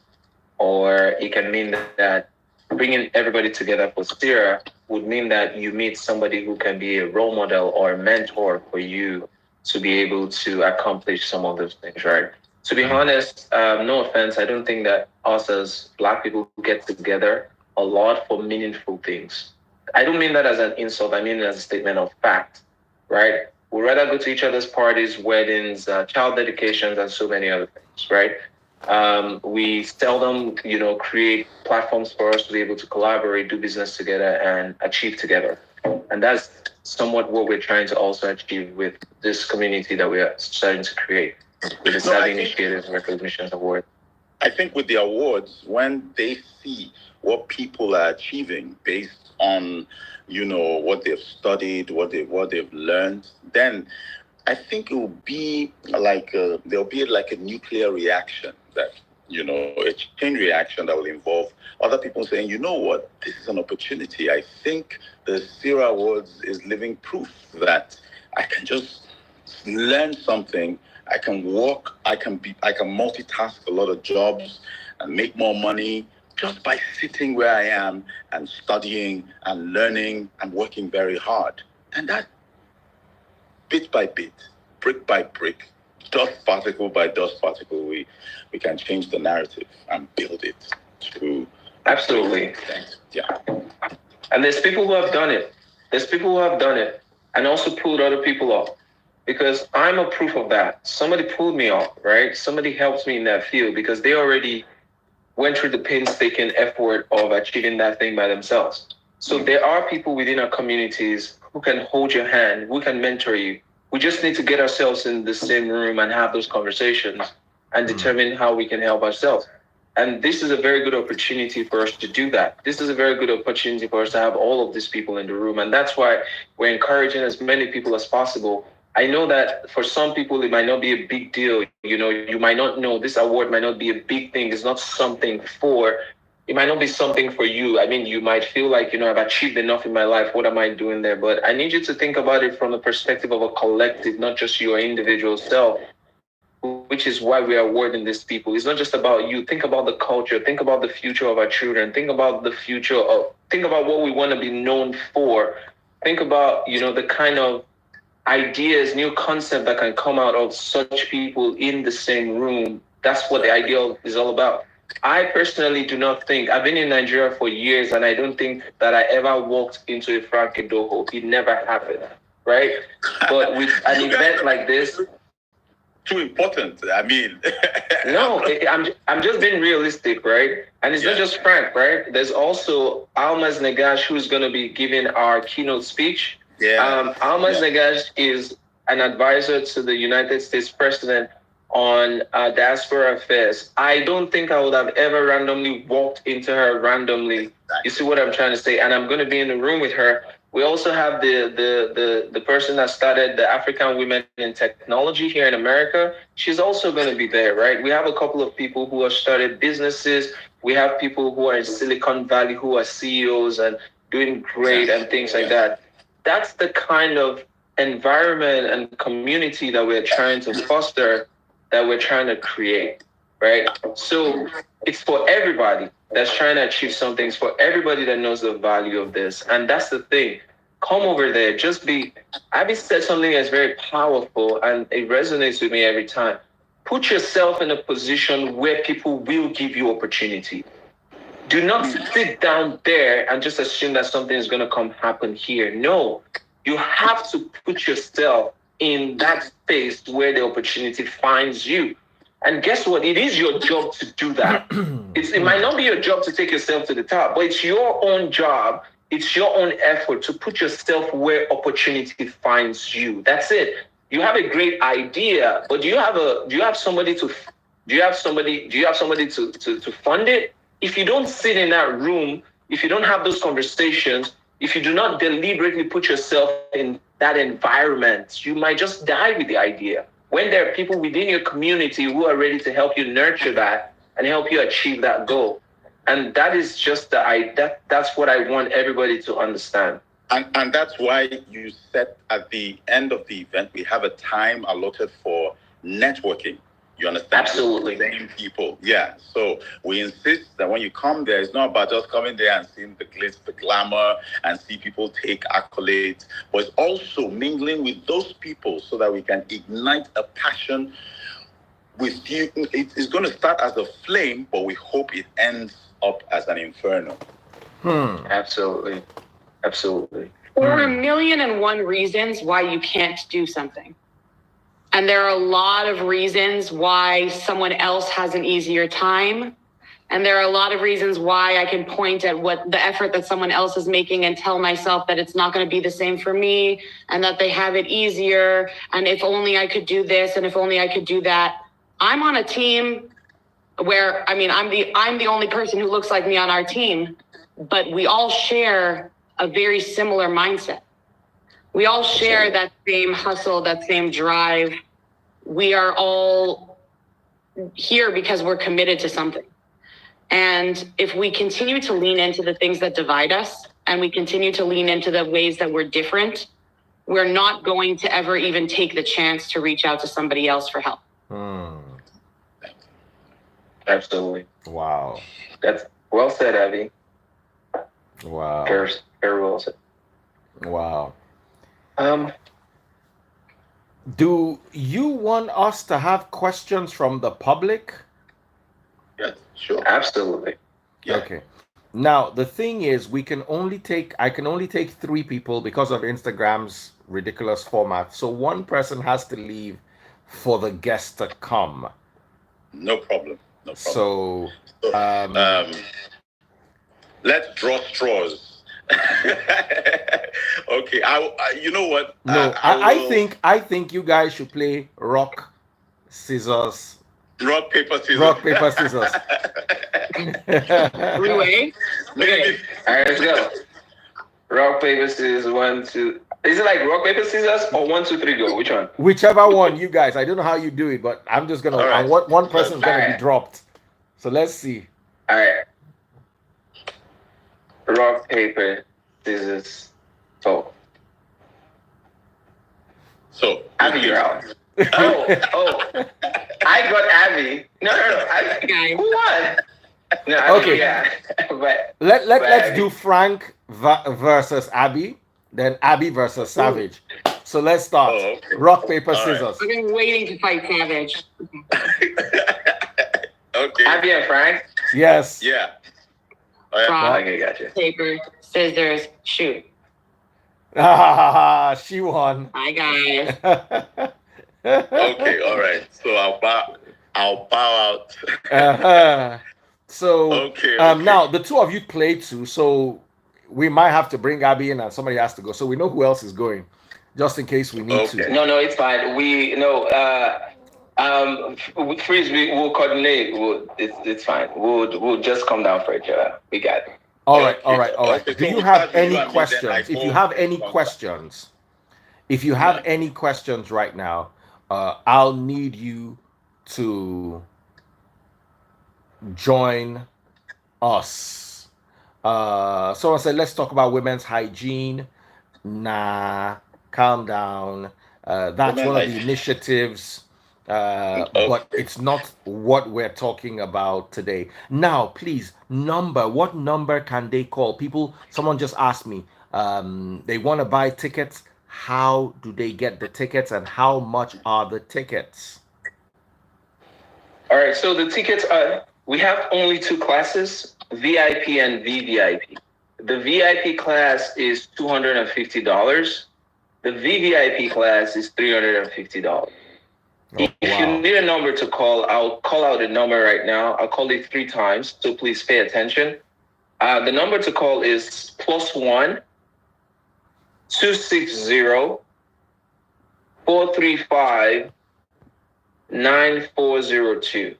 Or it can mean that bringing everybody together for Sierra would mean that you meet somebody who can be a role model or a mentor for you to be able to accomplish some of those things, right? To be honest, no offense, I don't think that us as Black people get together a lot for meaningful things. I don't mean that as an insult. I mean it as a statement of fact, right? We'd rather go to each other's parties, weddings, child dedications, and so many other things, right? We seldom, create platforms for us to be able to collaborate, do business together, and achieve together. And that's somewhat what we're trying to also achieve with this community that we are starting to create with the Savvy Initiative Recognition Award. I think with the awards, when they see what people are achieving based on, what they've studied, what they've learned, then I think it will be like there'll be like a nuclear reaction that, a chain reaction that will involve other people saying, you know what, this is an opportunity. I think the Sierra Awards is living proof that I can just learn something. I can work. I can multitask a lot of jobs and make more money just by sitting where I am and studying and learning and working very hard. And that, bit by bit, brick by brick, dust particle by dust particle, we can change the narrative and build it to absolutely. Yeah. And there's people who have done it. And also pulled other people off. Because I'm a proof of that. Somebody pulled me off, right? Somebody helped me in that field because they already went through the painstaking effort of achieving that thing by themselves. So there are people within our communities who can hold your hand, who can mentor you. We just need to get ourselves in the same room and have those conversations and determine how we can help ourselves. And this is a very good opportunity for us to do that. This is a very good opportunity for us to have all of these people in the room. And that's why we're encouraging as many people as possible. I know that for some people, it might not be a big deal. You might not know this award might not be a big thing. It's not something for it might not be something for you. I mean, you might feel like, I've achieved enough in my life. What am I doing there? But I need you to think about it from the perspective of a collective, not just your individual self, which is why we are awarding these people. It's not just about you. Think about the culture. Think about the future of our children. Think about what we want to be known for. Think about, the kind of ideas, new concept that can come out of such people in the same room. That's what the ideal is all about. I personally do not think, I've been in Nigeria for years, and I don't think that I ever walked into a Frank Edoho. It never happened, right? But with an event like this, too important. I mean, no, I'm just being realistic, right? And it's not just Frank, right? There's also Almaz Negash, who's going to be giving our keynote speech. Almaz Negash is an advisor to the United States President on diaspora affairs. I don't think I would have ever randomly walked into her randomly. You see what I'm trying to say? And I'm going to be in the room with her. We also have the person that started the African Women in Technology here in America. She's also going to be there, right? We have a couple of people who have started businesses. We have people who are in Silicon Valley who are CEOs and doing great and things like that. That's the kind of environment and community that we're trying to foster, that we're trying to create, right? So it's for everybody that's trying to achieve something. It's for everybody that knows the value of this. And that's the thing. Come over there. Abby said something that's very powerful, and it resonates with me every time. Put yourself in a position where people will give you opportunity. Do not sit down there and just assume that something is going to come happen here. No, you have to put yourself in that space where the opportunity finds you. And guess what? It is your job to do that. It might not be your job to take yourself to the top, but it's your own job. It's your own effort to put yourself where opportunity finds you. That's it. You have a great idea, but do you have somebody to fund it? If you don't sit in that room, if you don't have those conversations, if you do not deliberately put yourself in that environment, you might just die with the idea. When there are people within your community who are ready to help you nurture that and help you achieve that goal. And that is just that's what I want everybody to understand. And that's why you said at the end of the event, we have a time allotted for networking. You understand? Absolutely. The same people. Yeah. So we insist that when you come there, it's not about just coming there and seeing the glitz, the glamour, and see people take accolades, but it's also mingling with those people so that we can ignite a passion with you. It's going to start as a flame, but we hope it ends up as an inferno. Absolutely. There are 1,000,001 reasons why you can't do something. And there are a lot of reasons why someone else has an easier time. And there are a lot of reasons why I can point at what the effort that someone else is making and tell myself that it's not going to be the same for me and that they have it easier. And if only I could do this and if only I could do that. I'm on a team where, I'm the only person who looks like me on our team, but we all share a very similar mindset. We all share that same hustle, that same drive. We are all here because we're committed to something. And if we continue to lean into the things that divide us and we continue to lean into the ways that we're different, we're not going to ever even take the chance to reach out to somebody else for help. Absolutely. Wow. That's well said, Abby. Wow. Very well said. Wow. Do you want us to have questions from the public? Yeah, sure. Absolutely. Yeah. Okay. Now, the thing is, I can only take 3 people because of Instagram's ridiculous format. So one person has to leave for the guest to come. No problem. So, let's draw straws. Okay. You know what? No, I think you guys should play rock, scissors. Rock, paper, scissors. Rock, paper, scissors. Three-way? Okay. All right, let's go. Rock, paper, scissors, 1, 2. Is it like rock, paper, scissors or 1, 2, 3, go? Which one? Whichever one, you guys. I don't know how you do it, but I'm just gonna. All right. One person's gonna be dropped. So let's see. All right. Rock, paper, scissors, talk. So, Abby, you're out. Oh, I got Abby. No. Guys. Who won? No, I mean, Okay. yeah. but Let's do Frank versus Abby, then Abby versus Savage. So let's start. Oh, okay. Rock, paper, All right. scissors. I've been waiting to fight Savage. Okay. Abby and Frank. Yes. Yeah. Rock, Okay, gotcha. paper, scissors, shoot. She won. Hi guys. Okay. All right. So I'll bow out. So Okay. now the two of you played too, so we might have to bring Abby in and somebody has to go. So we know who else is going, just in case we need to. No, it's fine. Freeze, we'll coordinate. It's fine. We'll just come down for each other. We got it. All right. Okay, Do so you we have start with you any and me, then I questions? If go you have with any Frank. questions, if you have any questions right now, I'll need you to join us. Someone said, let's talk about women's hygiene. Nah, calm down. That's one of the initiatives, but it's not what we're talking about today. Now, please, what number can they call? Someone just asked me, they want to buy tickets. How do they get the tickets and how much are the tickets? All right. So the tickets are. We have only two classes: VIP and VVIP. The VIP class is $250. The VVIP class is $350. If you need a number to call, I'll call out the number right now. I'll call it 3 times, so please pay attention. The number to call is +1 260 435 9402.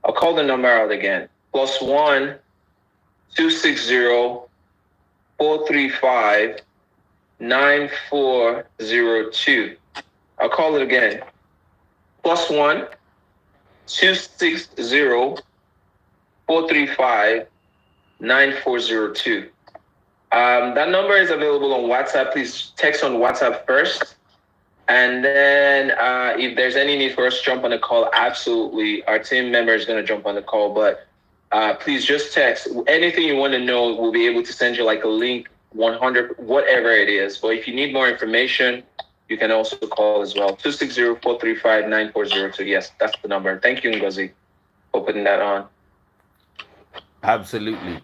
I'll call the number out again. +1 260 435 9402. I'll call it again. +1 260 435 9402. That number is available on WhatsApp. Please text on WhatsApp first. And then if there's any need for us to jump on the call, absolutely. Our team member is going to jump on the call. But please just text. Anything you want to know, we'll be able to send you like a link, 100, whatever it is. But if you need more information, you can also call as well. 260 435 9402. Yes, that's the number. Thank you, Ngozi, for putting that on. Absolutely.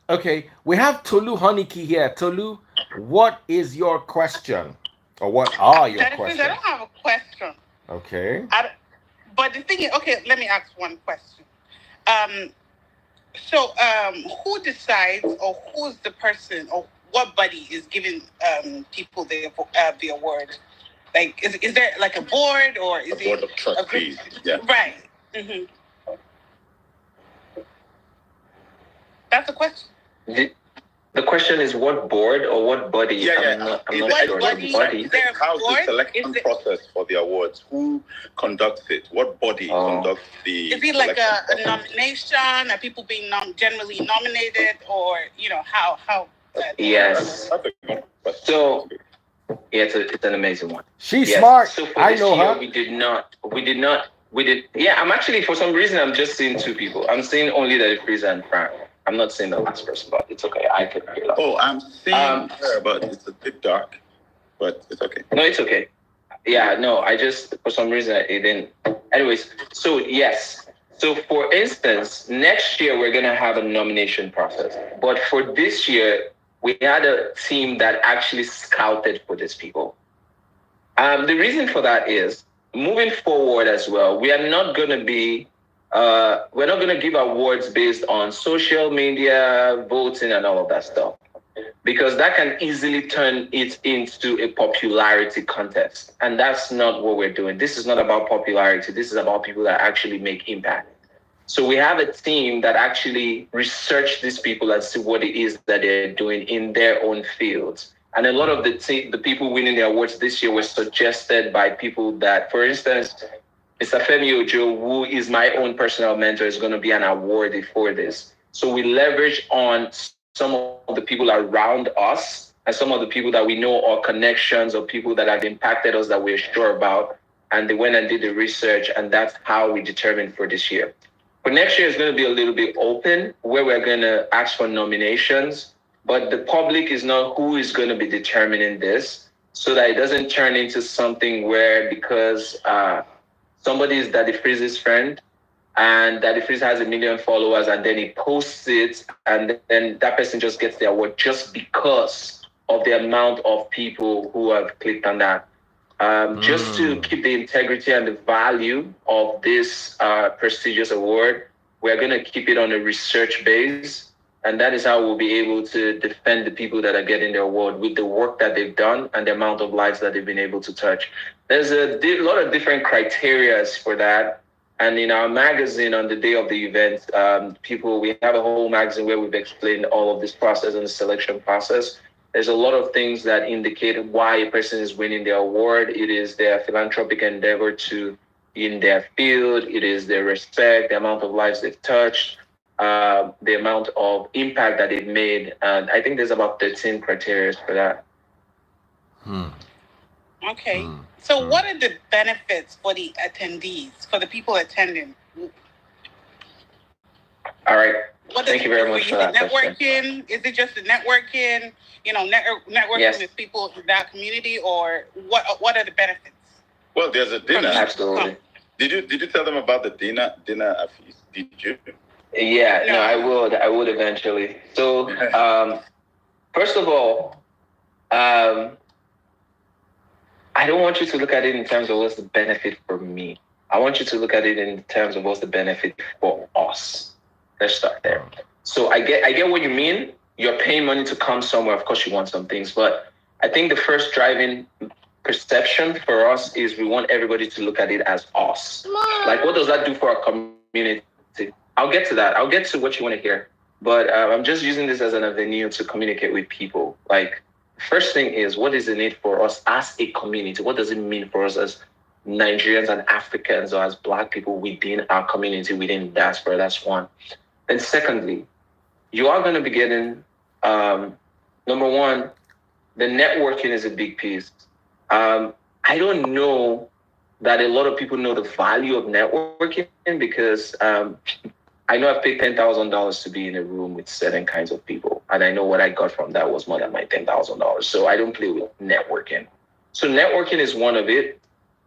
Okay, we have Tolu Honeyke here. Tolu, what is your question? Or what are your questions? I don't have a question. Okay. But the thing is, okay, let me ask one question. Who decides, or who's the person, or what body is giving people the award? Like, is there like a board, or is a board of trustees? Yeah. Right. Mm-hmm. That's the question. The question is what board or what body? Yeah. I'm not what sure. Body? Body. How's the selection process for the awards? Who conducts it? What body conducts the Is it like a nomination? Are people being generally nominated, or how? Yes. So, yeah, it's an amazing one. She's smart. So for I this know year, her. we did. Yeah, I'm actually, for some reason, I'm just seeing 2 people. I'm seeing only the Freezer and Frank. I'm not seeing the last person, but it's okay. I can hear that. Oh, I'm seeing her, but it's a bit dark. But it's okay. No, it's okay. Yeah, no, I just, for some reason, it didn't. Anyways, so yes. So for instance, next year, we're going to have a nomination process. But for this year, we had a team that actually scouted for these people. The reason for that is, moving forward as well, we are not going to be we're not going to give awards based on social media, voting, and all of that stuff, because that can easily turn it into a popularity contest. And that's not what we're doing. This is not about popularity. This is about people that actually make impact. So we have a team that actually research these people and see what it is that they're doing in their own fields. And a lot of the people winning the awards this year were suggested by people that, for instance, Mr. Femi Ojo, who is my own personal mentor, is going to be an awardee for this. So we leverage on some of the people around us and some of the people that we know or connections or people that have impacted us that we're sure about. And they went and did the research, and that's how we determined for this year. For next year, it's going to be a little bit open, where we're going to ask for nominations, but the public is not who is going to be determining this, so that it doesn't turn into something where because somebody is Daddy Freeze's friend, and Daddy Freeze has 1 million followers, and then he posts it, and then that person just gets the award just because of the amount of people who have clicked on that. Just to keep the integrity and the value of this prestigious award, we're going to keep it on a research base, and that is how we'll be able to defend the people that are getting the award with the work that they've done and the amount of lives that they've been able to touch. There's a lot of different criteria for that. And in our magazine on the day of the event, we have a whole magazine where we've explained all of this process and the selection process. There's a lot of things that indicate why a person is winning the award. It is their philanthropic endeavor in their field. It is their respect, the amount of lives they've touched, the amount of impact that they've made. And I think there's about 13 criteria for that. Okay. So what are the benefits for the attendees, for the people attending? All right. Thank you very much for that networking? question. Is it just the networking, networking with people in that community, or what are the benefits? Well, there's a dinner. Absolutely. Did you tell them about the dinner feast? Did you? Yeah, no, I would eventually. So, first of all, I don't want you to look at it in terms of what's the benefit for me. I want you to look at it in terms of what's the benefit for us. Let's start there. So I get what you mean. You're paying money to come somewhere. Of course, you want some things, but I think the first driving perception for us is we want everybody to look at it as us. Like, what does that do for our community? I'll get to that. I'll get to what you want to hear. But I'm just using this as an avenue to communicate with people. Like, first thing is, what is the need for us as a community? What does it mean for us as Nigerians and Africans, or as Black people within our community, within diaspora? That's one. And secondly, you are going to be getting, number one, the networking is a big piece. I don't know that a lot of people know the value of networking, because I know I've paid $10,000 to be in a room with certain kinds of people, and I know what I got from that was more than my $10,000. So I don't play with networking. So networking is one of it.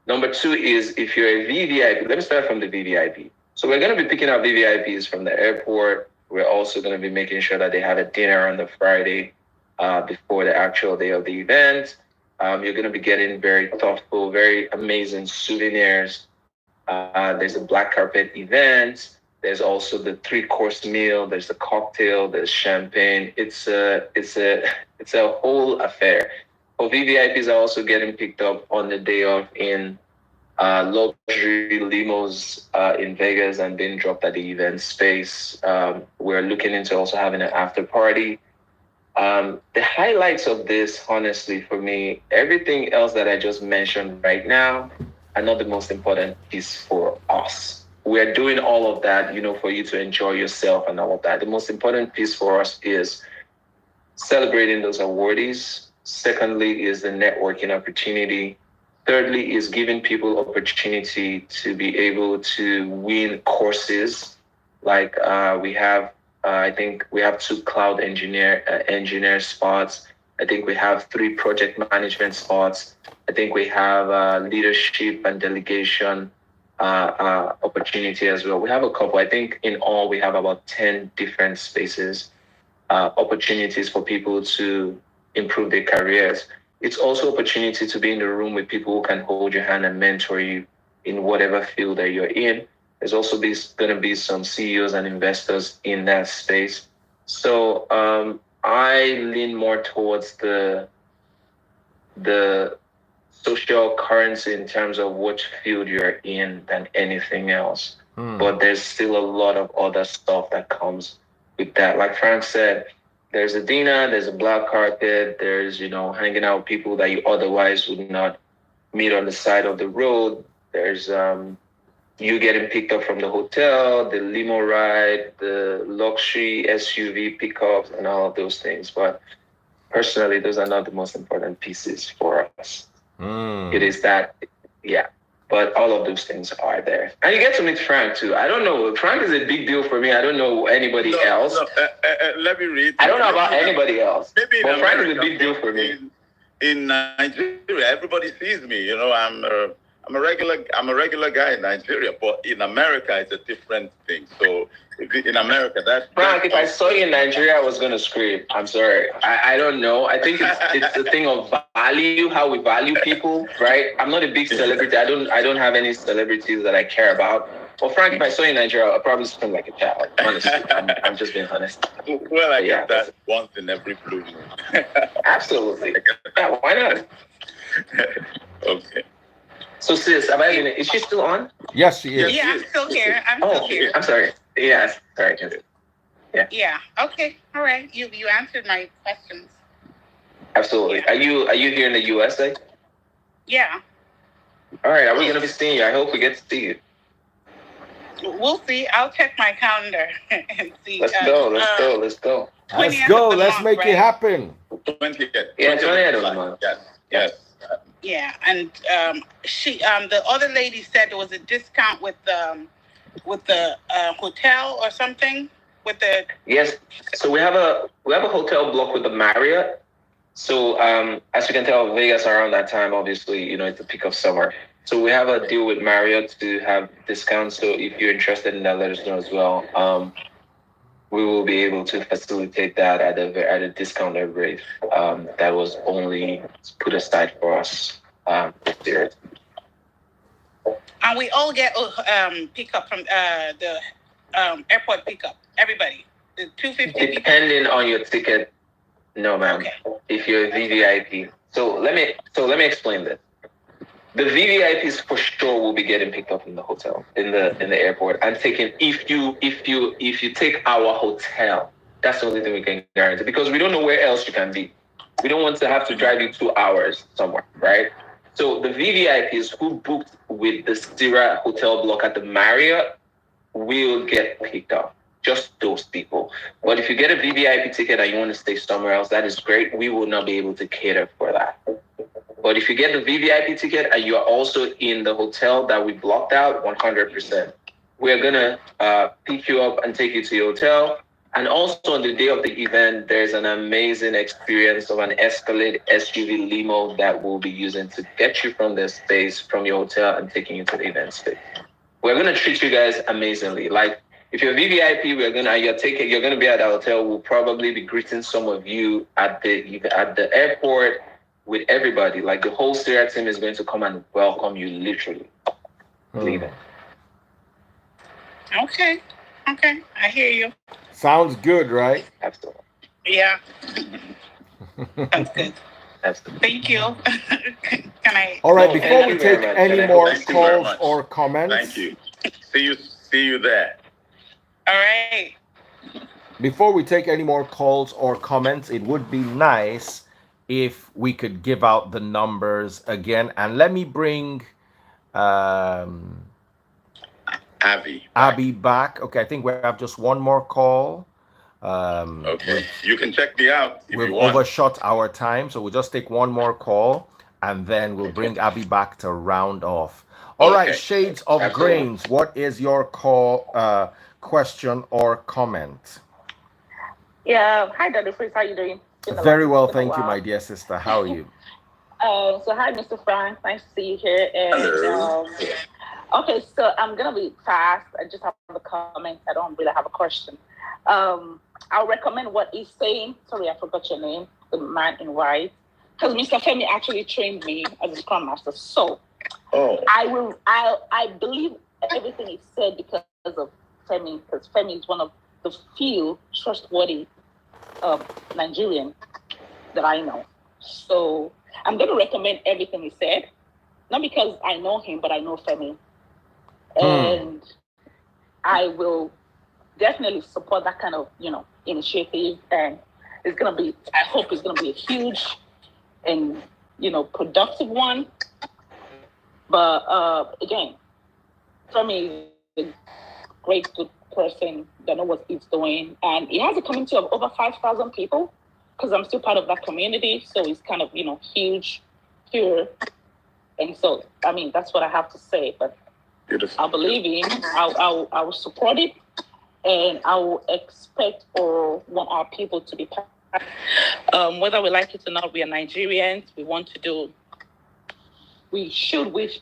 Number two is, if you're a VVIP, let me start from the VVIP. So we're going to be picking up VVIPs from the airport. We're also going to be making sure that they have a dinner on the Friday before the actual day of the event. You're going to be getting very thoughtful, very amazing souvenirs. There's a black carpet event. There's also the 3-course meal. There's the cocktail. There's champagne. It's a whole affair. For VVIPs are also getting picked up on the day of in luxury limos in Vegas and being dropped at the event space. We're looking into also having an after party. The highlights of this, honestly, for me, everything else that I just mentioned right now are not the most important piece for us. We're doing all of that, for you to enjoy yourself and all of that. The most important piece for us is celebrating those awardees. Secondly is the networking opportunity. Thirdly is giving people opportunity to be able to win courses. Like we have, I think we have 2 cloud engineer spots. I think we have 3 project management spots. I think we have leadership and delegation opportunity as well. We have a couple. I think in all we have about 10 different spaces, opportunities for people to improve their careers. It's also opportunity to be in the room with people who can hold your hand and mentor you in whatever field that you're in. There's also going to be some CEOs and investors in that space. So I lean more towards the social currency in terms of which field you're in than anything else. But there's still a lot of other stuff that comes with that. Like Frank said, there's a dinner, there's a black carpet, there's, hanging out with people that you otherwise would not meet on the side of the road. There's you getting picked up from the hotel, the limo ride, the luxury SUV pickups, and all of those things. But personally, those are not the most important pieces for us. It is that, yeah. But all of those things are there. And you get to meet Frank too. I don't know. Frank is a big deal for me. I don't know anybody else. Let me read. I don't know about anybody else. Maybe but Frank is a big deal for me. In Nigeria, everybody sees me. You know, I'm a regular guy in Nigeria, but in America, it's a different thing. So in America, Frank, if I saw you in Nigeria, I was gonna scream. I'm sorry. I don't know. I think it's a thing of value, how we value people, right? I'm not a big celebrity. I don't have any celebrities that I care about. Well, Frank, if I saw you in Nigeria, I'd probably scream like a child. Honestly, I'm just being honest. Well, I get that once in every blue moon. Absolutely. Yeah, why not? Okay. So, sis, is she still on? Yes, she is. Yeah, I'm still here. I'm still here. I'm sorry. Yes, sorry. Yeah. Yeah. Okay. All right. You answered my questions. Absolutely. Yeah. Are you here in the USA? Yeah. All right. Are we gonna be seeing you? I hope we get to see you. We'll see. I'll check my calendar and see. Let's go. Let's make it happen. 20th. Yeah, 20th of the month. Yes. Yeah, and the other lady said there was a discount with the hotel or something with the. Yes. So we have a hotel block with the Marriott. So as you can tell, Vegas around that time, obviously, it's the peak of summer. So we have a deal with Marriott to have discounts. So if you're interested in that, let us know as well. We will be able to facilitate that at a discounted rate that was only put aside for us this year. And we all get pickup from the airport pickup. Everybody, the 250. Depending on your ticket, no, ma'am. Okay. If you're a VVIP, so let me explain this. The VVIPs for sure will be getting picked up in the hotel, in the airport, and taken. If you take our hotel, that's the only thing we can guarantee, because we don't know where else you can be. We don't want to have to drive you 2 hours somewhere, right? So the VVIPs who booked with the Sierra hotel block at the Marriott will get picked up. Just those people. But if you get a VVIP ticket and you want to stay somewhere else, that is great. We will not be able to cater for that. But if you get the VVIP ticket and you are also in the hotel that we blocked out, 100%, we're gonna pick you up and take you to your hotel. And also on the day of the event, there's an amazing experience of an Escalade SUV limo that we'll be using to get you from the space, from your hotel, and taking you to the event space. We're gonna treat you guys amazingly. Like, if you're VVIP, you're gonna be at the hotel. We'll probably be greeting some of you at the airport with everybody. Like, the whole Syria team is going to come and welcome you, literally. Leaving. Okay, I hear you. Sounds good, right? Absolutely. Yeah. That's good. Absolutely. Thank you. Can I? All right, No, before thank we you take very much. any And I more thank you very calls much. or comments, Thank you. See you there. All right. before we take any more calls or comments, it would be nice if we could give out the numbers again. And let me bring Abby back. Okay, I think we have just one more call. Okay, you can check me out if We've you want. overshot our time, so we'll just take one more call and then we'll bring Abby back to round off. All right, Shades of Absolutely. Grains, what is your question or comment? Yeah, hi, Daddy Freeze. How you doing? Very well, thank you, my dear sister. How are you? So hi, Mr. Frank. Nice to see you here. And okay, so I'm gonna be fast. I just have a comment. I don't really have a question. I'll recommend what he's saying. Sorry, I forgot your name. The man in white, because Mr. Femi actually trained me as a Scrum Master. So I believe everything he said because of Femi, because Femi is one of the few trustworthy Nigerian that I know. So I'm going to recommend everything he said, not because I know him, but I know Femi. And I will definitely support that kind of, initiative. And it's going to be, I hope it's going to be a huge and, productive one. But again, Femi is a great, good person that knows what he's doing. And he has a community of over 5,000 people because I'm still part of that community. So it's kind of, huge here. And so, I mean, that's what I have to say. But Beautiful. I believe him. I will support it. And I will expect or want our people to be part. Whether we like it or not, we are Nigerians. We want to do. We should wish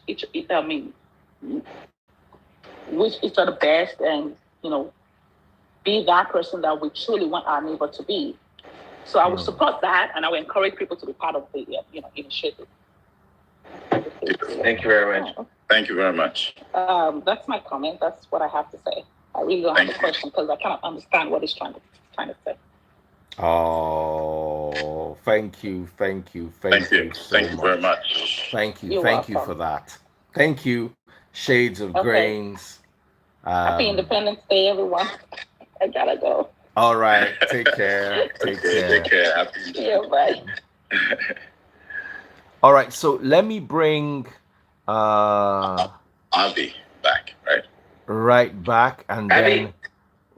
wish each other best, and be that person that we truly want our neighbor to be. So I will support that, and I will encourage people to be part of the initiative. Thank you very much. Thank you very much. That's my comment. That's what I have to say. I really don't have a question because I cannot understand what he's trying to say. Oh, thank you so Thank you much. very much. Thank you. You're Thank you welcome. for that. Thank you, Shades of Okay. Grains. Happy Independence Day, everyone. I gotta go. All right. Take care. Take care. Take care. Happy. Yeah, bye. All right. So let me bring Avi back, right? right back, and then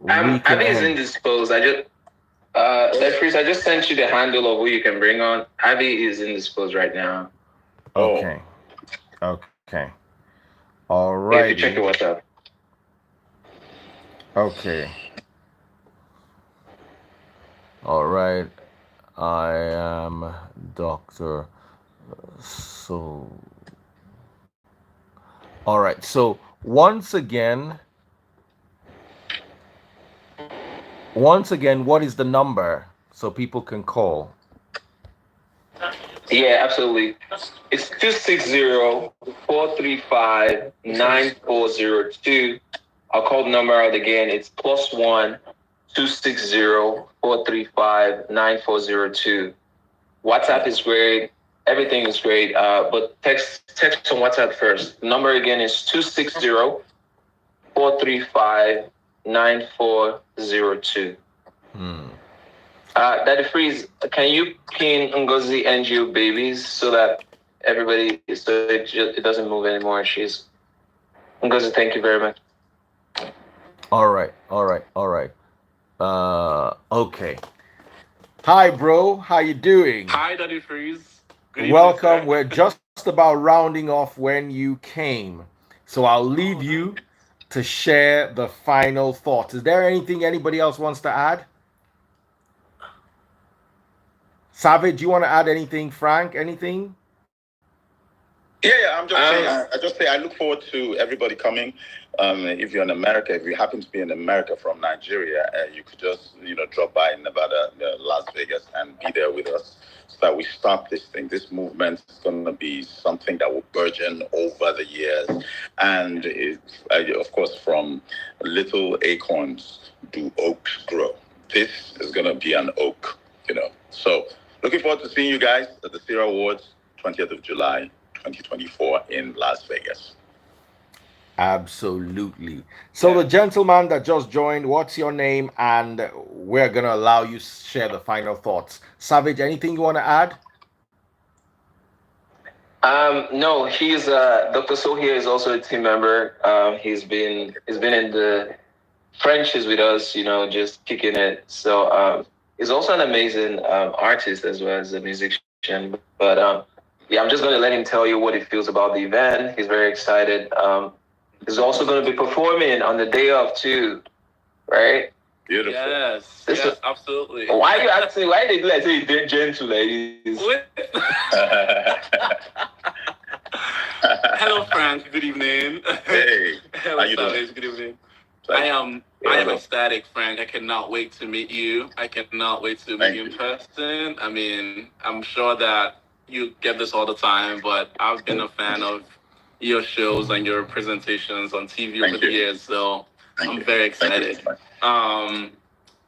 we can Abby is end. indisposed. Lefries, I just sent you the handle of who you can bring on. Abby is indisposed right now. Okay. Okay. All If right. you check your WhatsApp. Okay. All right. I am Dr. So. All right. So once again, what is the number so people can call? Yeah, absolutely. It's 260-435-9402. I'll call the number out again. It's +1 260-435-9402. WhatsApp is great. Everything is great. But text on WhatsApp first. The number again is 260-435-9402. Daddy Freeze, can you pin Ngozi NGO babies so that it doesn't move anymore? Ngozi, thank you very much. All right. Okay. Hi, bro. How you doing? Hi, Daddy Freeze. Good evening, Welcome. sir. We're just about rounding off when you came. So I'll leave you to share the final thoughts. Is there anything anybody else wants to add? Savage, do you want to add anything? Frank, anything? Yeah. I'm just saying. I just say I look forward to everybody coming. If you're in America, if you happen to be in America from Nigeria, you could just drop by in Nevada, Las Vegas, and be there with us, so that we start this thing. This movement is going to be something that will burgeon over the years, and of course, from little acorns do oaks grow. This is going to be an oak, So looking forward to seeing you guys at the Sierra Awards, 20th of July. 2024 in Las Vegas. Absolutely. So the gentleman that just joined, what's your name? And we're going to allow you to share the final thoughts. Savage, anything you want to add? No, he's Dr. Sohia is also a team member. He's been in the trenches with us, just kicking it. So he's also an amazing artist as well as a musician. But I'm just going to let him tell you what he feels about the event. He's very excited. He's also going to be performing on the day of too, right? Beautiful. Yes, absolutely. Why are you asking? Why they do like say they're gentle like this? Hello, Frank. Good evening. Hey. Hello, How you doing? Savage. Good evening. I am ecstatic, Frank. I cannot wait to meet you. I cannot wait to meet you in person. I mean, I'm sure that you get this all the time, but I've been a fan of your shows and your presentations on TV over the years, so I'm very excited.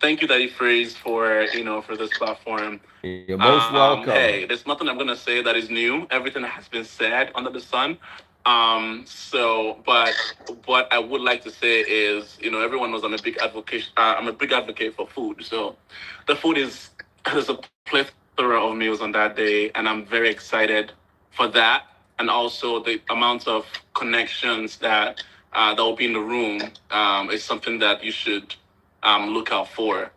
Thank you, Daddy Freeze, for this platform. You're most welcome. Hey, there's nothing I'm gonna say that is new. Everything has been said under the sun. But what I would like to say is, everyone knows I'm a big advocate for food. So the food there's a plethora of meals on that day, and I'm very excited for that. And also the amount of connections that that will be in the room is something that you should look out for.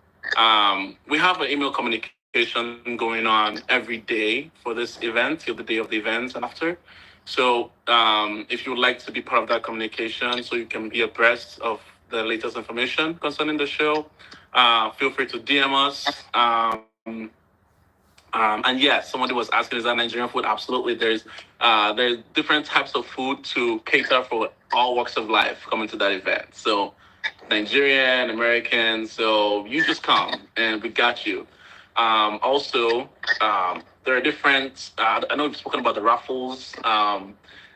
We have an email communication going on every day for this event, till the day of the event and after. So if you would like to be part of that communication so you can be abreast of the latest information concerning the show, feel free to DM us. And yes, somebody was asking, is that Nigerian food? Absolutely. There's different types of food to cater for all walks of life coming to that event. So Nigerian, American. So you just come and we got you. Also, there are different. I know we've spoken about the raffles. I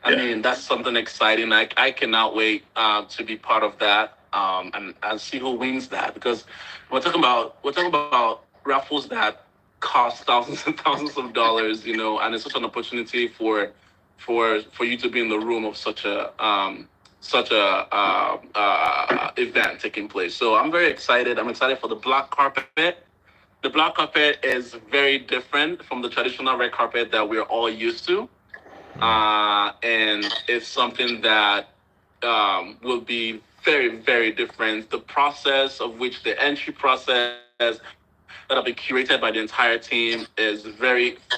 mean, that's something exciting. I cannot wait to be part of that and see who wins that, because we're talking about raffles that cost thousands and thousands of dollars, and it's such an opportunity for you to be in the room of such a event taking place. So I'm very excited. I'm excited for the black carpet. The black carpet is very different from the traditional red carpet that we're all used to. And it's something that will be very, very different. The process of which the entry process that have been curated by the entire team is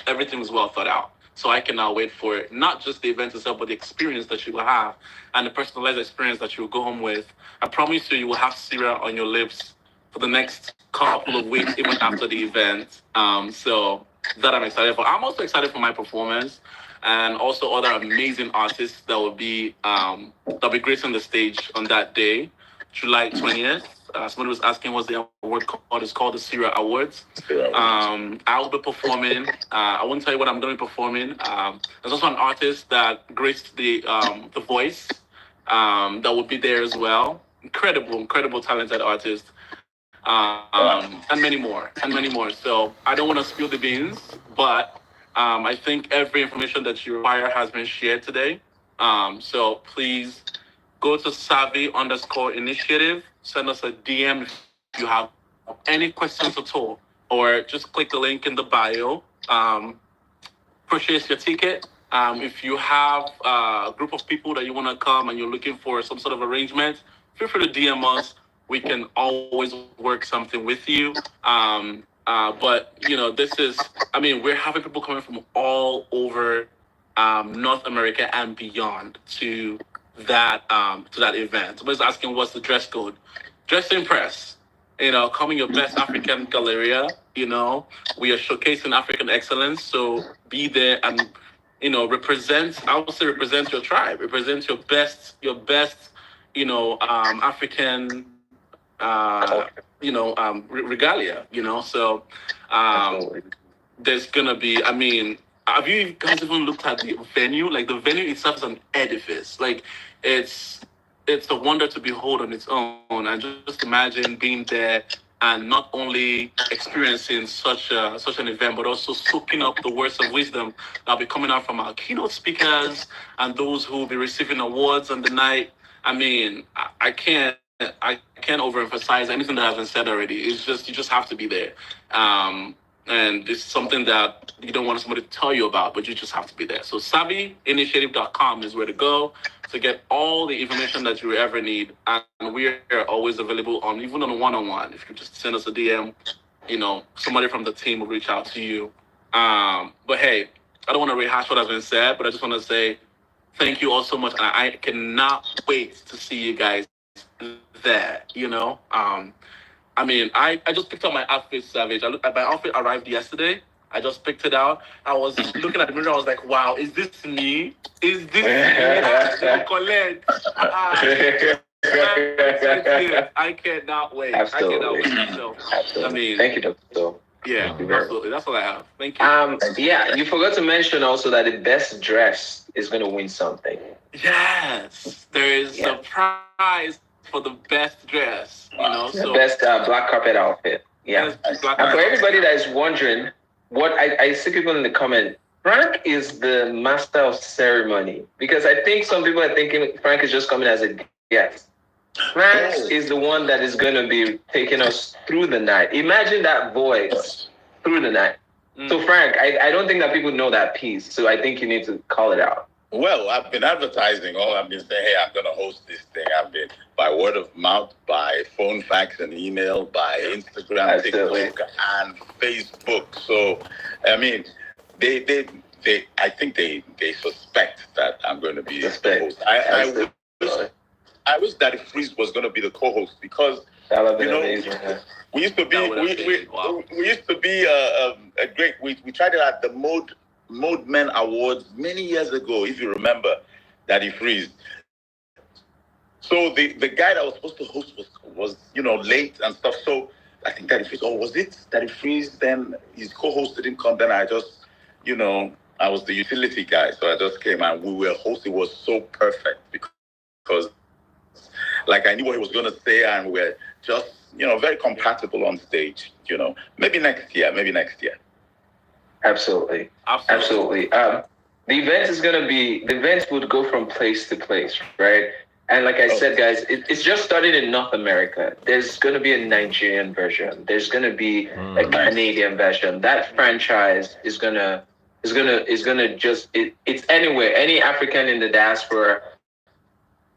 everything is well thought out. So I cannot wait for it. Not just the event itself, but the experience that you will have and the personalized experience that you will go home with. I promise you will have cereal on your lips for the next couple of weeks, even after the event. So that I'm excited for. I'm also excited for my performance and also other amazing artists that will be gracing the stage on that day, July 20th. Somebody was asking what's the award called. It's called the Syria Awards. I will be performing. I won't tell you what I'm going to be performing. There's also an artist that graced the Voice that will be there as well. Incredible, talented artist. And many more. So I don't want to spill the beans, but I think every information that you require has been shared today. So please go to Savvy_initiative. Send us a DM if you have any questions at all, or just click the link in the bio. Purchase your ticket. If you have a group of people that you want to come and you're looking for some sort of arrangement, feel free to DM us. We can always work something with you. But we're having people coming from all over North America and beyond to that event. Somebody's asking what's the dress code. Dress to impress. Come in your best African Galleria. We are showcasing African excellence. So be there and represent. I would say represent your tribe. Represent your best. African. Regalia. So there's gonna be. I mean, have you guys even looked at the venue? Like, the venue itself is an edifice. Like, it's a wonder to behold on its own. And just imagine being there and not only experiencing such an event, but also soaking up the words of wisdom that'll be coming out from our keynote speakers and those who will be receiving awards on the night. I mean, I can't overemphasize anything that has been said already. It's just, you just have to be there. And it's something that you don't want somebody to tell you about, but you just have to be there. So savvyinitiative.com is where to go to get all the information that you ever need. And we are always available even on a one-on-one. If you just send us a DM, somebody from the team will reach out to you. But hey, I don't want to rehash what has been said, but I just want to say thank you all so much. And I cannot wait to see you guys there. I just picked up my outfit, Savage. My outfit arrived yesterday. I just picked it out. I was looking at the mirror. I was like, wow, is this me? Is this me? Colette. I cannot wait. Absolutely. So, absolutely. Thank you, Dr. Yeah, absolutely. That's all I have. Thank you. Yeah, you forgot to mention also that the best dress is going to win something. Yes, there is a prize for the best dress. The best black carpet outfit. Yeah. And for everybody that is wondering, what I see people in the comment, Frank is the master of ceremony, because I think some people are thinking Frank is just coming as a guest. Frank is the one that is going to be taking us through the night. Imagine that voice through the night. So Frank, I don't think that people know that piece. So I think you need to call it out. Well, I've been advertising. All I've been saying, hey, I'm going to host this thing. I've been by word of mouth, by phone, fax, and email, by Instagram, Absolutely. TikTok, and Facebook. So, I mean, I think they suspect that I'm going to be the host. I wish Daddy Freeze was going to be the co-host because that would have been amazing. We used to be we used to be a great. We tried it at the Mode Men Awards many years ago, if you remember, Daddy Freeze. So the guy that was supposed to host was late and stuff. So I think Daddy Freeze. Oh, was it Daddy Freeze? Then his co-host didn't come. Then I just I was the utility guy, so I just came and we were hosting. It was so perfect because like I knew what he was going to say, and we were just very compatible on stage. Maybe next year. Absolutely. The event would go from place to place, right? And like I said, guys, it's just started in North America. There's going to be a Nigerian version. There's going to be a Canadian version. That franchise is gonna just it's anywhere. Any African in the diaspora,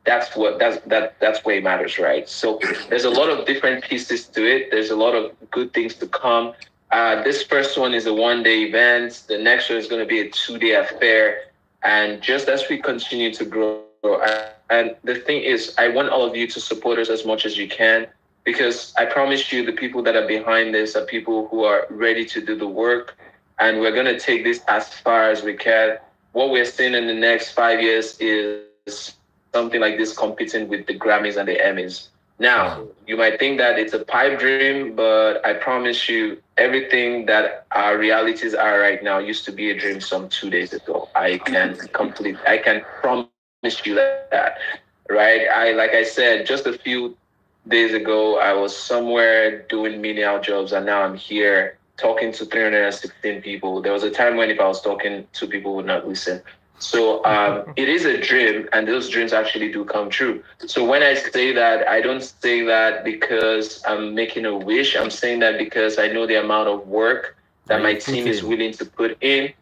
that's where it matters, right? So there's a lot of different pieces to it. There's a lot of good things to come. This first one is a one-day event. The next one is going to be a two-day affair. And just as we continue to grow, and the thing is, I want all of you to support us as much as you can, because I promise you the people that are behind this are people who are ready to do the work. And we're going to take this as far as we can. What we're seeing in the next 5 years is something like this competing with the Grammys and the Emmys. Now, you might think that it's a pipe dream, but I promise you, everything that our realities are right now used to be a dream some 2 days ago. I can promise you that, right? Like I said, just a few days ago, I was somewhere doing menial jobs, and now I'm here talking to 316 people. There was a time when if I was talking, 2 people would not listen. So it is a dream, and those dreams actually do come true. So when I say that, I don't say that because I'm making a wish. I'm saying that because I know the amount of work that my team is willing to put in,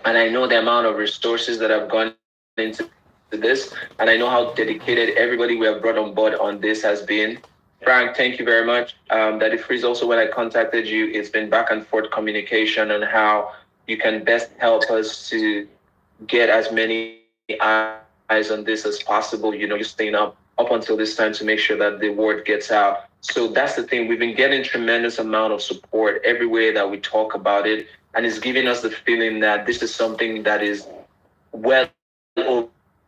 and I know the amount of resources that have gone into this, and I know how dedicated everybody we have brought on board on this has been. Frank, thank you very much. Daddy Freeze, also when I contacted you, it's been back and forth communication on how you can best help us to get as many eyes on this as possible. You're staying up until this time to make sure that the word gets out. So that's the thing. We've been getting tremendous amount of support everywhere that we talk about it, and it's giving us the feeling that this is something that is well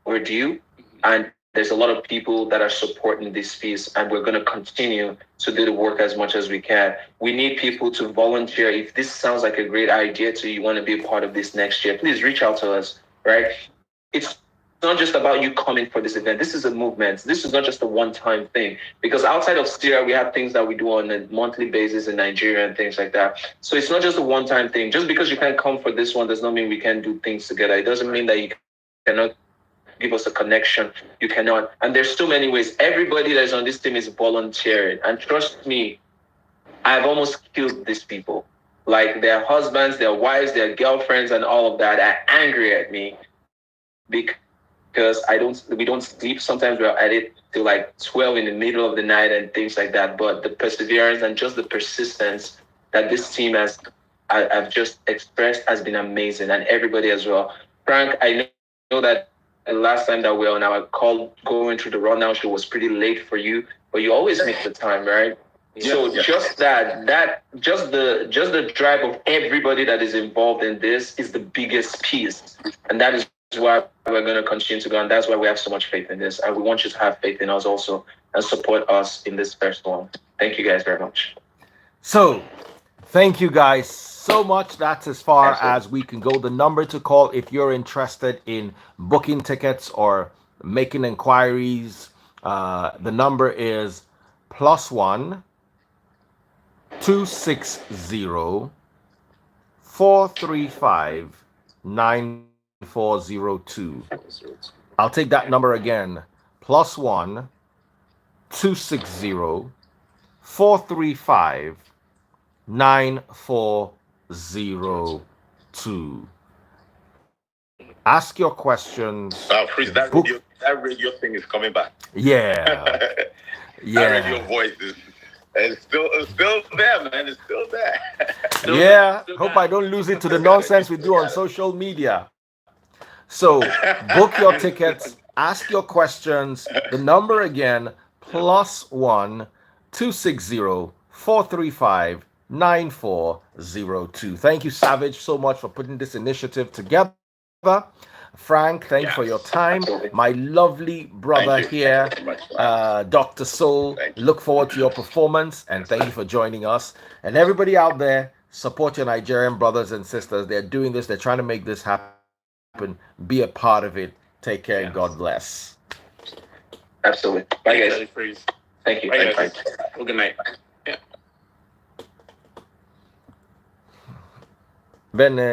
overdue, and there's a lot of people that are supporting this piece, and we're going to continue to do the work as much as we can. We need people to volunteer. If this sounds like a great idea to you, you want to be a part of this next year, please reach out to us, right? It's not just about you coming for this event. This is a movement. This is not just a one-time thing, because outside of Syria, we have things that we do on a monthly basis in Nigeria and things like that. So it's not just a one-time thing. Just because you can't come for this one does not mean we can't do things together. It doesn't mean that you cannot give us a connection. You cannot. And there's so many ways. Everybody that's on this team is volunteering. And trust me, I've almost killed these people. Like their husbands, their wives, their girlfriends, and all of that are angry at me because we don't sleep. Sometimes we're at it till like 12 in the middle of the night and things like that. But the perseverance and just the persistence that this team I've just expressed has been amazing, and everybody as well. Frank, I know that the last time that we were on our call going through the rundown show was pretty late for you, but you always make the time, right? Just the drive of everybody that is involved in this is the biggest piece, and that is why we're going to continue to go, and that's why we have so much faith in this, and we want you to have faith in us also and support us in this first one. Thank you guys very much. So thank you guys so much. That's as far as we can go. The number to call if you're interested in booking tickets or making inquiries, the number is +1 260 435 9402. I'll take that number again. +1 260 435 9402. Ask your questions. Freeze, that radio thing is coming back. Yeah. That radio voice is still there, man. It's still there. Hope I don't lose it to the nonsense we do on social media. So book your tickets, ask your questions. The number again, +1 260 435 9402. Thank you, Savage, so much for putting this initiative together. Frank, thank you for your time. My lovely brother here, Dr. Soul, look forward to your performance, and thank you for joining us. And everybody out there, support your Nigerian brothers and sisters. They're doing this. They're trying to make this happen. Be a part of it. Take care and God bless. Absolutely. Bye, guys. Thank you. Bye, guys. Well, good night. Bene.